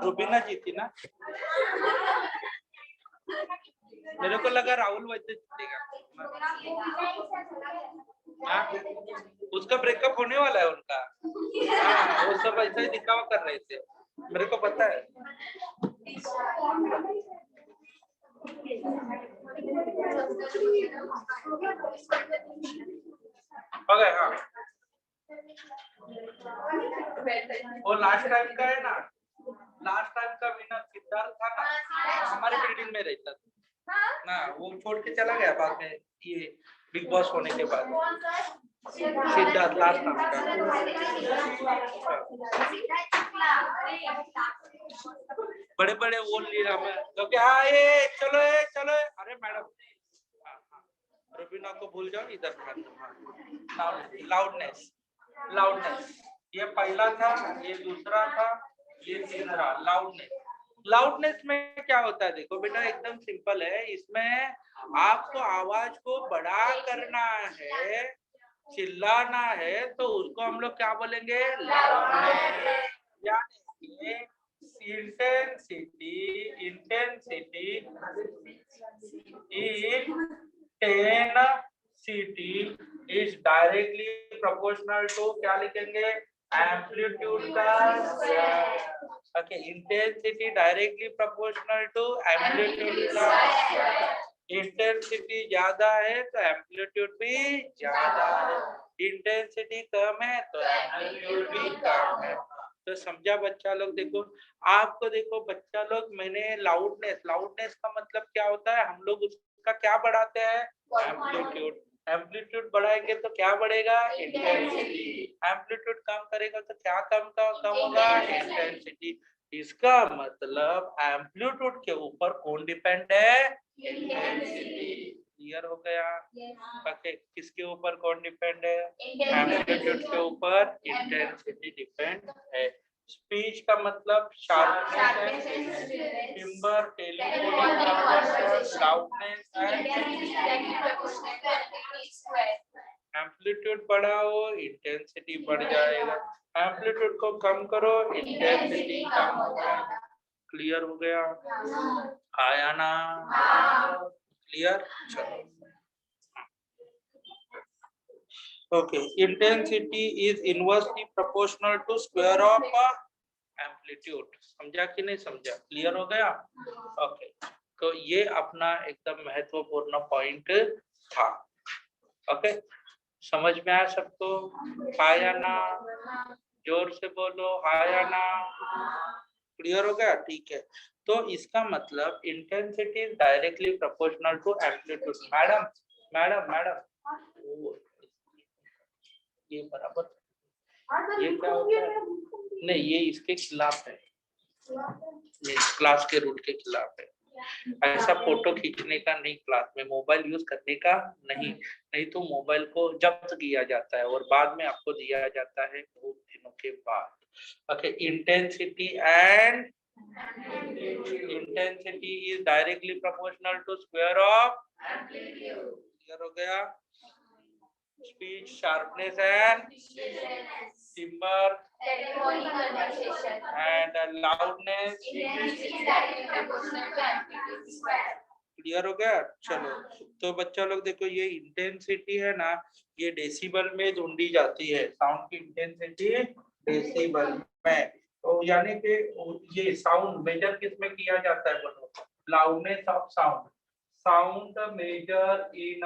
रुबीना जीती ना, मेरे को लगा राहुल वैसे जीतेगा। हाँ, उसका ब्रेकअप होने वाला है उनका। हाँ, वो सब ऐसा ही दिखावा कर रहे थे, मेरे को पता है। ओके, हाँ, वो लास्ट टाइम का है ना, लास्ट टाइम का विनर सिद्धार्थ था ना, हमारे बिल्डिंग में रहता था ना, वो छोड़ के चला गया बाद में, ये बिग बॉस होने के बाद। सिद्धार्थ लास्ट टाइम का। बड़े बड़े वो लीला में तो क्या, ये चलो अरे मैडम, रुबीना को भूल जाओ, इधर लाउडनेस, ये पहला था, ये दूसरा था, ये तीसरा। लाउडनेस में क्या होता है, देखो बेटा एकदम सिंपल है, इसमें आपको आवाज को बड़ा करना है, चिल्लाना है, तो उसको हम लोग क्या बोलेंगे, लाउडनेस। यानी intensity in 10 is directly proportional to, क्या लिखेंगे, एम्पलीट्यूड का, okay, intensity directly proportional to amplitude का। इंटेंसिटी ज्यादा है तो एम्पलीट्यूड भी ज्यादा है, इंटेंसिटी कम है तो एम्पलीट्यूड भी कम है। तो समझा बच्चा लोग? देखो आपको, देखो बच्चा लोग, मैंने लाउडनेस का मतलब क्या होता है, हम लोग उसका क्या बढ़ाते हैं, एम्पलीट्यूड बढ़ाएंगे तो क्या बढ़ेगा, इंटेंसिटी। एम्पलीट्यूड कम करेगा तो क्या कम होगा, इंटेंसिटी। इसका मतलब एम्पलीट्यूड के ऊपर कौन डिपेंड है, इंटेंसिटी। क्लियर हो गया? ओके, किसके ऊपर कौन डिपेंड है, एम्पलीट्यूड के ऊपर इंटेंसिटी डिपेंड है। स्पीच का मतलब sharpness, timber, telephonic loudness, amplitude बढ़ाओ इंटेंसिटी बढ़ जाएगा, एम्पलीट्यूड को कम करो इंटेंसिटी कम हो जाएगा। क्लियर हो गया? आया ना? क्लियर? चलो, okay, intensity is inversely proportional to square of amplitude. समझा कि नहीं समझा? क्लियर हो गया? ओके, तो ये अपना एकदम महत्वपूर्ण पॉइंट था। ओके, समझ में आया सबको? आया ना? जोर से बोलो, आया ना? क्लियर हो गया? ठीक है, तो इसका मतलब intensity is directly proportional to amplitude. Madam ये बराबर, ये क्या होता है, नहीं ये इसके खिलाफ है, ये क्लास के रूट के खिलाफ है। ऐसा फोटो खींचने का नहीं, क्लास में मोबाइल यूज करने का नहीं तो मोबाइल को जब्त किया जाता है और बाद में आपको दिया जाता है बहुत दिनों के बाद। Okay, intensity is directly proportional to square of amplitude. Clear हो गया? Speech, sharpness and timbre and loudness. Clear हो गया? चलो, तो बच्चा लोग देखो, ये इंटेंसिटी है ना, ये डेसिबल में ढूंढी जाती है, साउंड की इंटेंसिटी डेसिबल में। तो यानी कि ये साउंड मेजर किस में किया जाता है, बोलो, loudness of sound measure in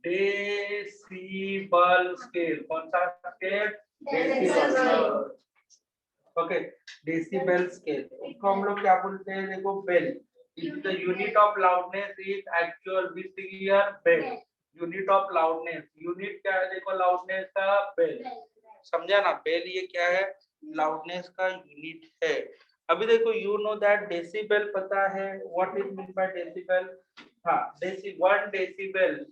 decibel scale. कौन सा scale? Decibel. Okay, decibel scale इसको हम लोग क्या बोलते हैं, देखो, bel. The unit of loudness is actual with ear bel. Unit of loudness, unit क्या है, देखो, लाउडनेस का बेल। समझा ना? बेल ये क्या है, लाउडनेस का यूनिट है। अभी देखो, यू नो दैट डेसिबल पता है, what is mean by decibel? हाँ, 1 डेसिबल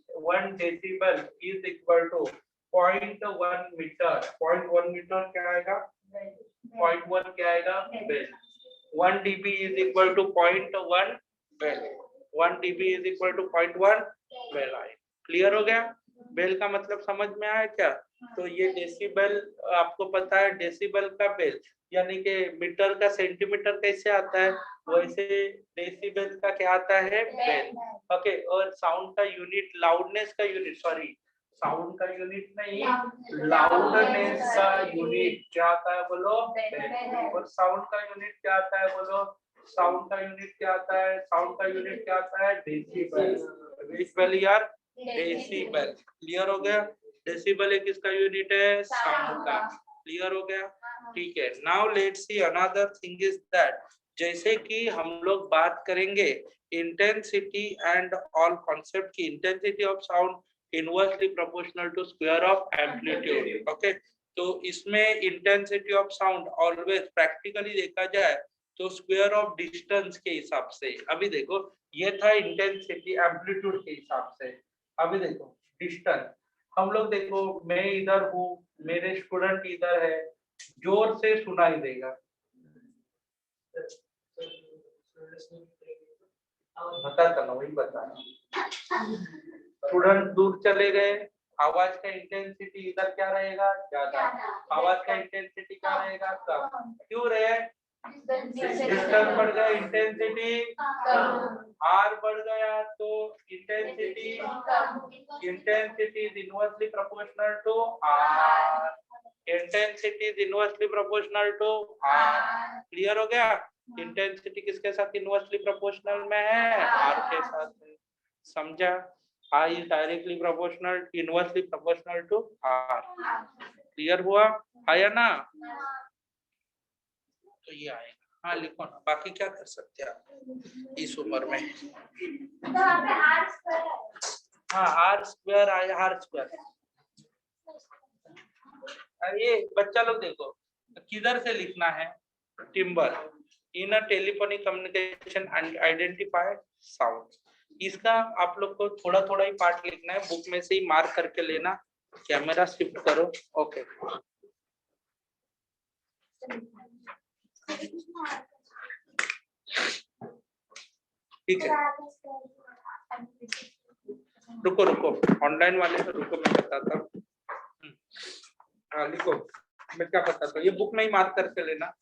is equal to 0.1 metre. 0.1 metre क्या आएगा, 0.1 क्या आएगा, bel. 1 dB is equal to 0.1 bel. 1 dB is equal to 0.1 bel आए। क्लियर हो गया? बेल का मतलब समझ में आया क्या? तो ये डेसिबल, आपको पता है डेसिबल का बेल यानी कि मीटर का सेंटीमीटर कैसे आता है, वैसे डेसिबल का क्या आता है, बेल। ओके, और साउंड का यूनिट, लाउडनेस का यूनिट, सॉरी साउंड का यूनिट नहीं, लाउडनेस का यूनिट क्या आता है बोलो, बेल। और साउंड का यूनिट क्या आता है बोलो, साउंड का यूनिट क्या आता है, साउंड का यूनिट क्या आता है, डेसिबल। डेसिबल यार, डेसिबल। क्लियर हो गया? डेसिबल एक इसका यूनिट है साउंड का। क्लियर हो गया? ठीक है। Now let's see another thing is that, जैसे कि हम लोग बात करेंगे इंटेंसिटी एंड ऑल कॉन्सेप्ट की, intensity of sound inversely proportional to square of amplitude. Okay, तो इसमें intensity of sound always practically देखा जाए तो स्क्वायर ऑफ डिस्टेंस के हिसाब से। अभी देखो ये था इंटेंसिटी एम्पलीट्यूड के हिसाब से, अभी देखो डिस्टेंस, हम लोग देखो मैं इधर हूँ, मेरे स्टूडेंट इधर है, जोर से सुनाई देगा, बताता ना, वही बताना। स्टूडेंट दूर चले गए, आवाज का इंटेंसिटी इधर क्या रहेगा, ज्यादा, आवाज का इंटेंसिटी क्या रहेगा, कम। क्यों रहे, डिस्टेंस बढ़ गया, इंटेंसिटी आर बढ़ गया तो intensity, intensity is inversely proportional to R, intensity is inversely proportional to R. Clear हो गया? इंटेंसिटी किसके साथ इनवर्सली प्रोपोर्शनल में है, आर के साथ है। समझा? I is directly proportional, inversely proportional to R. Clear हुआ? आया ना? तो ये आएगा। हाँ लिखो ना, बाकी क्या कर सकते हैं आप इस उम्र में। हाँ आर स्क्वायर आया, आर स्क्वायर। ये बच्चा लोग देखो किधर से लिखना है, timber in a telephonic communication and identify sound. इसका आप लोग को थोड़ा थोड़ा ही पार्ट लिखना है, बुक में से ही मार्क करके लेना। कैमरा शिफ्ट करो। ओके ठीक है, रुको रुको, ऑनलाइन वाले से रुको, मैं बताता हूँ। हाँ लिखो, मैं क्या बताता हूँ, ये बुक में ही मार्क करके लेना।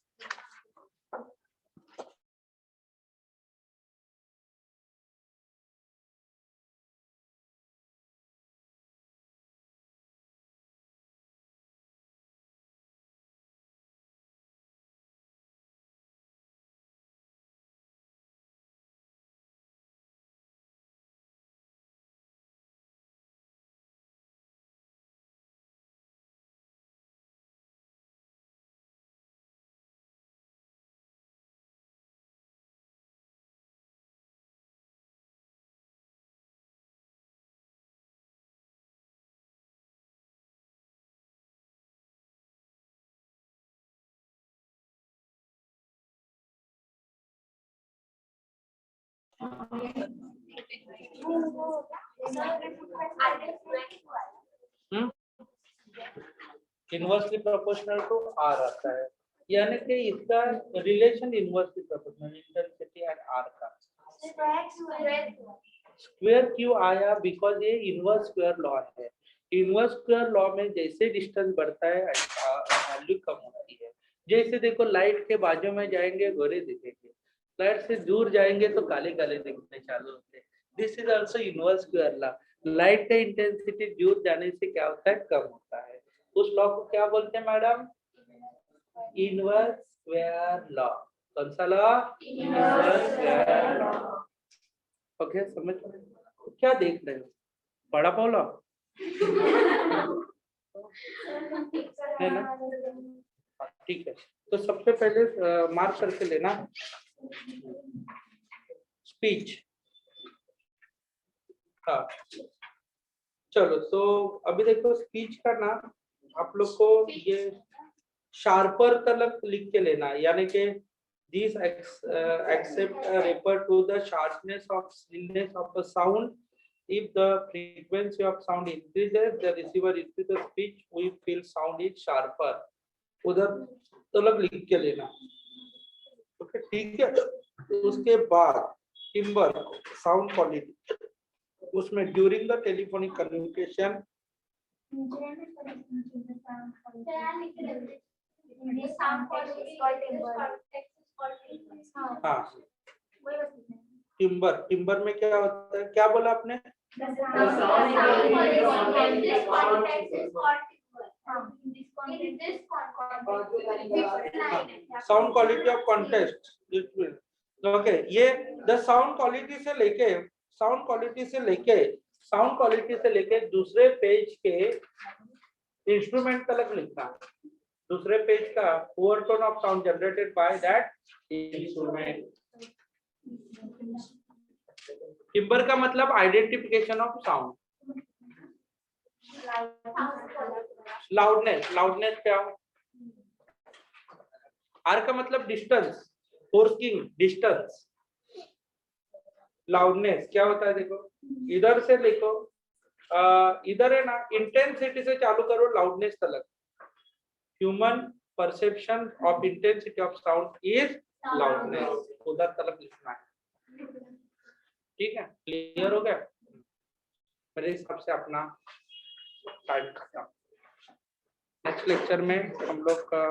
इनवर्सली प्रोपोर्शनल टू आर आता है, यानी कि इसका relation inversely proportional intensity and R का। स्क्वायर क्यों आया, बिकॉज ये इनवर्स स्क्वायर लॉ है। इनवर्स स्क्वायर लॉ में जैसे डिस्टेंस बढ़ता है वैल्यू कम होती है। जैसे देखो लाइट के बाजू में जाएंगे गोरे दिखेंगे, लाइट से दूर जाएंगे तो काले काले दिखने चालू होते हैं। This is also inverse square law. Light का इंटेंसिटी दूर जाने से क्या होता है, कम होता है। उस लॉ को क्या बोलते हैं मैडम, इनवर्स स्क्वायर लॉ। कौन सा law, inverse square law. Okay समझ में? क्या देख रहे हो, बड़ा पाव लॉ है ना? ठीक है, तो सबसे पहले मार्क करके लेना स्पीच। हाँ चलो, तो अभी देखो स्पीच का ना आप लोग को ये शार्पर तलक लिख के लेना, यानी कि this except refer to the sharpness of slimness of the sound. If the frequency of sound increases, the receiver increases speech, we feel sound is sharper. उधर तलक लिख के लेना। ओके ठीक है, उसके बाद टिम्बर साउंड क्वालिटी, उसमें ड्यूरिंग द टेलीफोनिक कम्युनिकेशन हाँ, टिम्बर, टिम्बर में क्या होता है, क्या बोला आपने? Sound quality of contest, okay. ये द साउंड क्वालिटी से लेके साउंड क्वालिटी से लेके दूसरे पेज के इंस्ट्रूमेंट तक लिखना है। दूसरे पेज का overtone of sound generated by that instrument. Timber का मतलब identification of sound. Loudness, loudness क्या हो? आर का मतलब डिस्टेंस, फोर्सिंग डिस्टेंस। लाउडनेस क्या होता है देखो, इधर से देखो, इधर है ना, इंटेंसिटी से चालू करो लाउडनेस तक। Human perception of intensity of sound is loudness, उधर तक लिखना है। ठीक है, क्लियर हो गया? मेरे हिसाब से अपना टाइम खत्म। नेक्स्ट लेक्चर में हम लोग का